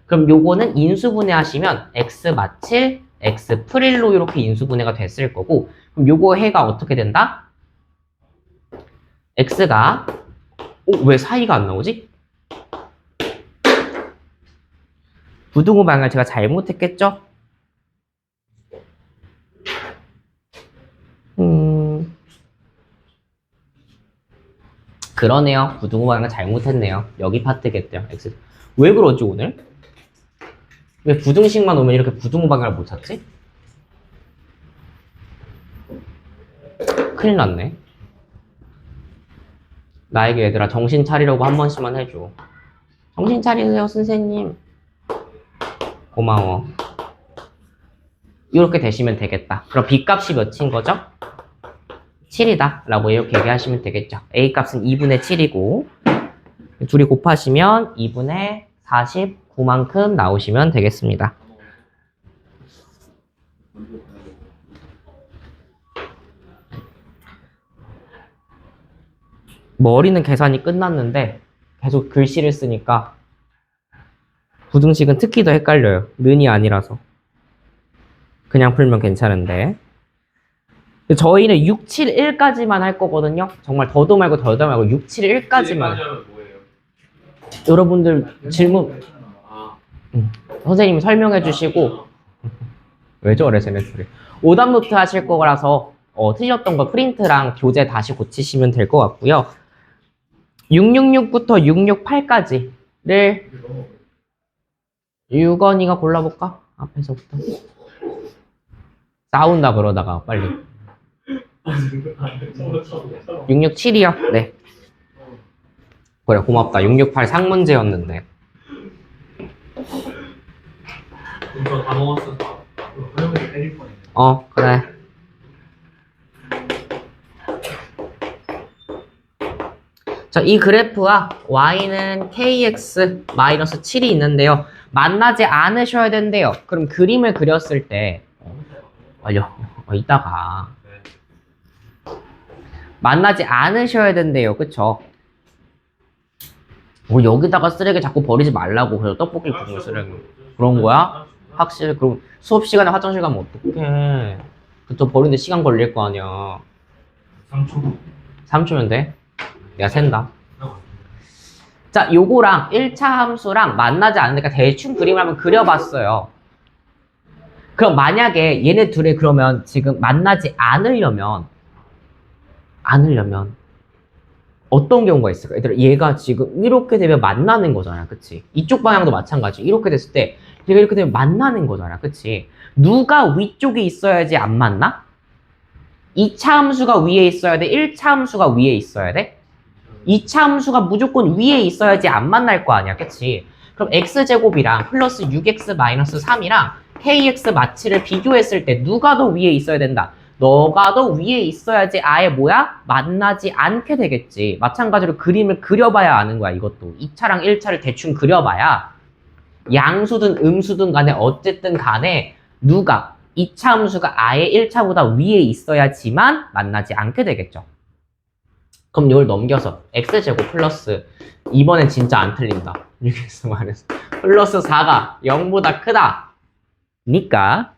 그럼 요거는 인수분해 하시면 x 마칠 x 프릴로 이렇게 인수분해가 됐을 거고 그럼 요거 해가 어떻게 된다? x가 왜 사이가 안 나오지? 부등호 방향을 제가 잘못했겠죠? 그러네요. 부등호 방향을 잘못했네요. 여기 파트겠죠. x. 왜 그러지 오늘? 왜 부등식만 오면 이렇게 부등호 방향을 못 찾지? 큰일 났네. 나에게 얘들아 정신 차리라고 한 번씩만 해줘. 정신 차리세요 선생님. 고마워. 이렇게 되시면 되겠다. 그럼 b값이 몇인 거죠? 7이다 라고 이렇게 얘기하시면 되겠죠. a값은 2분의 7이고 둘이 곱하시면 2분의 49만큼 나오시면 되겠습니다. 머리는 계산이 끝났는데 계속 글씨를 쓰니까 부등식은 특히 더 헷갈려요. 는이 아니라서. 그냥 풀면 괜찮은데. 저희는 6, 7, 1까지만 할 거거든요. 정말 더도 말고 덜도 말고 6, 7, 1까지만. 하면 뭐예요? 여러분들 질문 아, 선생님이 설명해 주시고 왜 저래 쟤네 소리. 오답 노트 하실 거라서 틀렸던 거 프린트랑 교재 다시 고치시면 될 것 같고요. 666부터 668까지를 유건이가 골라볼까? 앞에서부터. 싸운다 그러다가 빨리. 667이요? 네. 그래 고맙다. 668 상문제였는데. 이거 다 먹었어. 그러면 때릴 뻔했네. 그래. 자, 이 그래프와 y는 kx-7이 있는데요. 만나지 않으셔야 된대요. 그럼 그림을 그렸을 때 이따가 만나지 않으셔야 된대요. 그쵸? 여기다가 쓰레기 자꾸 버리지 말라고 그래서 떡볶이 국물 쓰레기 그런 거야? 확실히 그럼 수업 시간에 화장실 가면 어떡해. 그쵸? 버리는데 시간 걸릴 거 아니야. 3초. 3초면 돼? 내가 샌다. 자, 요거랑 1차 함수랑 만나지 않으니까 대충 그림을 한번 그려봤어요. 그럼 만약에 얘네 둘이 그러면 지금 만나지 않으려면 어떤 경우가 있을까? 얘들아, 얘가 지금 이렇게 되면 만나는 거잖아. 그치? 이쪽 방향도 마찬가지. 이렇게 됐을 때 얘가 이렇게 되면 만나는 거잖아. 그치? 누가 위쪽에 있어야지 안 만나? 2차 함수가 위에 있어야 돼? 1차 함수가 위에 있어야 돼? 2차 함수가 무조건 위에 있어야지 안 만날 거 아니야. 그치? 그럼 x제곱이랑 플러스 6x-3이랑 kx-7을 비교했을 때 누가 더 위에 있어야 된다? 너가 더 위에 있어야지 아예 뭐야? 만나지 않게 되겠지. 마찬가지로 그림을 그려봐야 아는 거야. 이것도 2차랑 1차를 대충 그려봐야 양수든 음수든 간에 어쨌든 간에 누가 2차 함수가 아예 1차보다 위에 있어야지만 만나지 않게 되겠죠. 그럼 이걸 넘겨서 x제곱 플러스 이번엔 진짜 안 틀린다. 6x 마이너스 플러스 4가 0보다 크다. 니까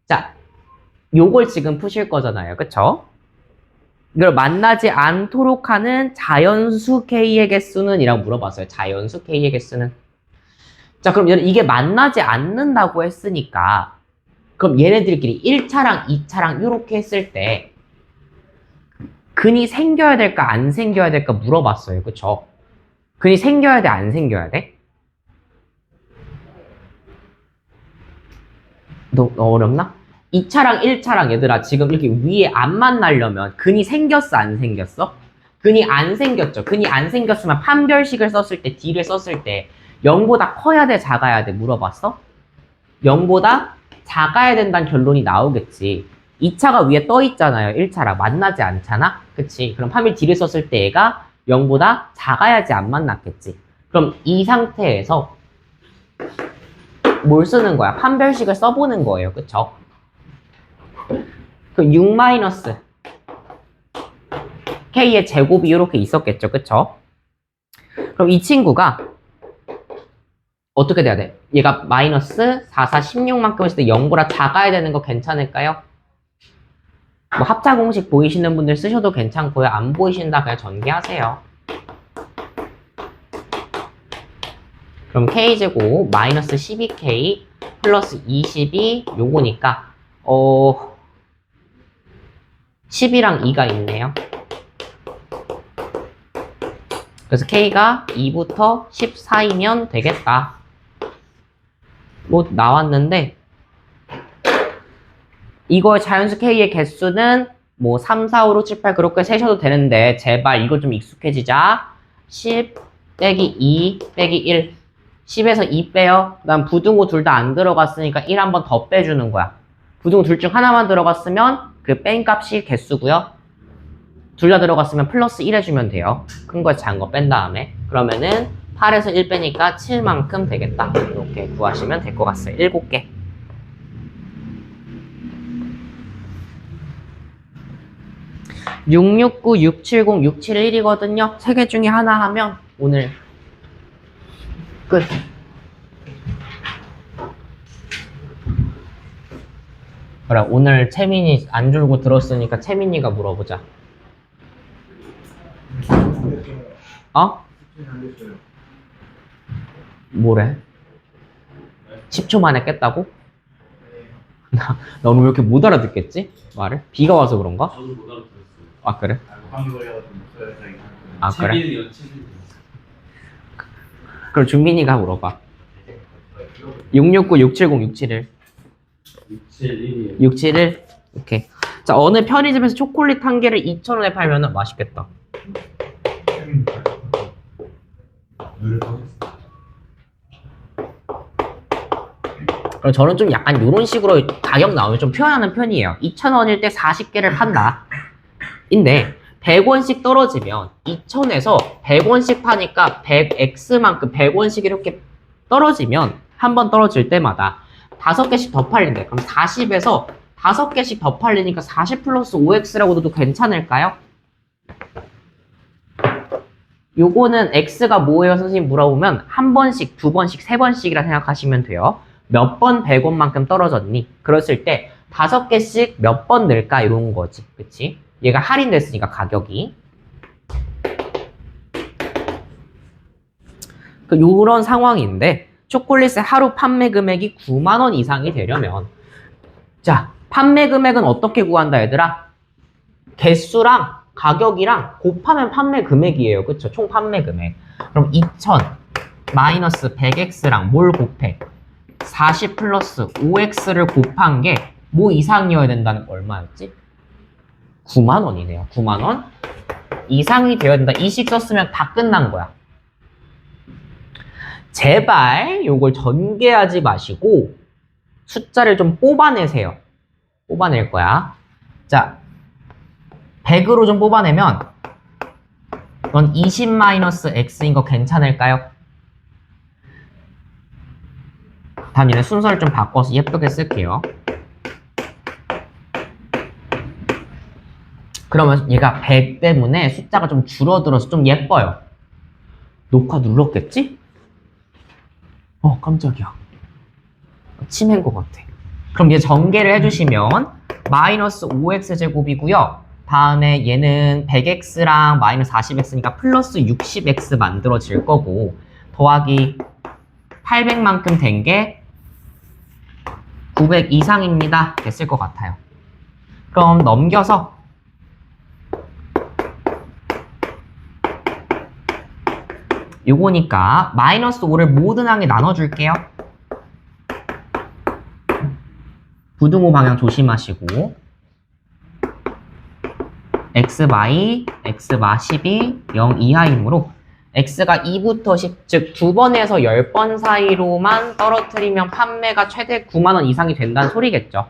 자, 요걸 지금 푸실 거잖아요. 그쵸? 이걸 만나지 않도록 하는 자연수 k의 개수는? 이라고 물어봤어요. 자연수 k의 개수는. 자, 그럼 이게 만나지 않는다고 했으니까 그럼 얘네들끼리 1차랑 2차랑 이렇게 했을 때 근이 생겨야 될까 안 생겨야 될까 물어봤어요. 그쵸? 근이 생겨야 돼 안 생겨야 돼? 너 어렵나? 2차랑 1차랑 얘들아 지금 이렇게 위에 안 만나려면 근이 생겼어 안 생겼어? 근이 안 생겼죠. 근이 안 생겼으면 판별식을 썼을 때 D를 썼을 때 0보다 커야 돼 작아야 돼 물어봤어? 0보다 작아야 된다는 결론이 나오겠지. 2차가 위에 떠 있잖아요. 1차랑 만나지 않잖아? 그치? 그럼 판별 D를 썼을 때 얘가 0보다 작아야지 안 만났겠지. 그럼 이 상태에서 뭘 쓰는 거야? 판별식을 써보는 거예요. 그쵸? 그럼 6 마이너스 K의 제곱이 이렇게 있었겠죠. 그쵸? 그럼 이 친구가 어떻게 돼야 돼? 얘가 마이너스 4, 4, 16만큼 했을 때 0보다 작아야 되는 거 괜찮을까요? 뭐 합차 공식 보이시는 분들 쓰셔도 괜찮고요. 안 보이신다 그냥 전개하세요. 그럼 K제곱 마이너스 12K 플러스 20이 요거니까 10이랑 2가 있네요. 그래서 K가 2부터 10 사이면 되겠다. 뭐 나왔는데 이거 자연수 K의 개수는 뭐 3, 4, 5, 6, 7, 8 그렇게 세셔도 되는데 제발 이거 좀 익숙해지자. 10 빼기 2 빼기 1 10에서 2 빼요. 그 다음 부등호 둘 다 안 들어갔으니까 1 한 번 더 빼주는 거야. 부등호 둘 중 하나만 들어갔으면 그 뺀 값이 개수고요. 둘 다 들어갔으면 플러스 1 해주면 돼요. 큰 거 작은 거 뺀 다음에. 그러면은 8에서 1 빼니까 7만큼 되겠다. 이렇게 구하시면 될 것 같아요. 7개. 669, 670, 671이거든요. 세 개 중에 하나 하면 오늘 끝. 그래, 오늘 채민이 안 줄고 들었으니까 채민이가 물어보자. 어? 뭐래? 10초 만에 깼다고? 나 오늘 왜 이렇게 못 알아듣겠지? 말을? 비가 와서 그런가? 저도 못 알아들었어요. 아, 그래? 아, 그래? 채빈이 연치는 그럼 준민이가 물어봐. 669, 670, 671. 671이에요. 671? 오케이. 자, 어느 편의점에서 초콜릿 한 개를 2,000원에 팔면은 맛있겠다. 그럼 저는 좀 약간 이런 식으로 가격 나오면 좀 표현하는 편이에요. 2,000원일 때 40개를 판다. 인데 100원씩 떨어지면 2,000에서 100원씩 파니까 100x만큼 100원씩 이렇게 떨어지면 한 번 떨어질 때마다 5개씩 더 팔린대. 그럼 40에서 5개씩 더 팔리니까 40 플러스 5x라고 둬도 괜찮을까요? 요거는 x가 뭐예요? 선생님 물어보면 한 번씩, 두 번씩, 세 번씩이라 생각하시면 돼요. 몇 번 100원만큼 떨어졌니? 그랬을 때 5개씩 몇 번 넣을까? 이런 거지. 그치? 얘가 할인됐으니까 가격이. 요런 상황인데 초콜릿의 하루 판매 금액이 9만 원 이상이 되려면 자, 판매 금액은 어떻게 구한다 얘들아? 개수랑 가격이랑 곱하면 판매 금액이에요. 그쵸? 총 판매 금액. 그럼 2,000 마이너스 100x랑 뭘 곱해? 40 플러스 5x를 곱한 게 뭐 이상이어야 된다는 거 얼마였지? 9만 원이네요. 9만 원 이상이 되어야 된다. 이 식 썼으면 다 끝난 거야. 제발 요걸 전개하지 마시고 숫자를 좀 뽑아내세요. 뽑아낼 거야. 자, 100으로 좀 뽑아내면 넌 20 마이너스 x인 거 괜찮을까요? 다음 얘는 순서를 좀 바꿔서 예쁘게 쓸게요. 그러면 얘가 100 때문에 숫자가 좀 줄어들어서 좀 예뻐요. 녹화 눌렀겠지? 깜짝이야. 치매인 것 같아. 그럼 얘 전개를 해주시면 마이너스 5x 제곱이고요. 다음에 얘는 100x랑 마이너스 40x니까 플러스 60x 만들어질 거고 더하기 800만큼 된 게 900 이상입니다. 됐을 것 같아요. 그럼 넘겨서 요거니까 마이너스 5를 모든 항에 나눠줄게요. 부등호 방향 조심하시고 x마이, x마 12, 0 이하이므로 x가 2부터 10, 즉 2번에서 10번 사이로만 떨어뜨리면 판매가 최대 9만 원 이상이 된다는 소리겠죠.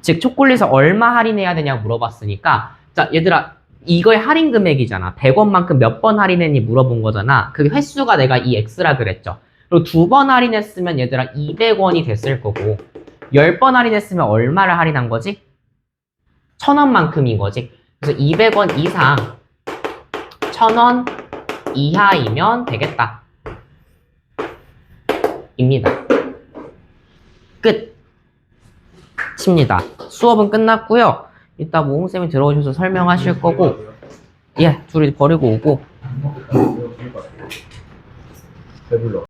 즉 초콜릿을 얼마 할인해야 되냐고 물어봤으니까 자 얘들아 이거의 할인 금액이잖아. 100원만큼 몇 번 할인했니 물어본 거잖아. 그 횟수가 내가 이 x라 그랬죠. 그리고 2번 할인했으면 얘들아 200원이 됐을 거고 10번 할인했으면 얼마를 할인한 거지? 1,000원만큼인 거지. 그래서 200원 이상 1,000원 이하이면 되겠다. 입니다. 끝. 칩니다. 수업은 끝났고요. 이따 모홍쌤이 들어오셔서 설명하실 거고 예, 둘이 버리고 오고 배불러.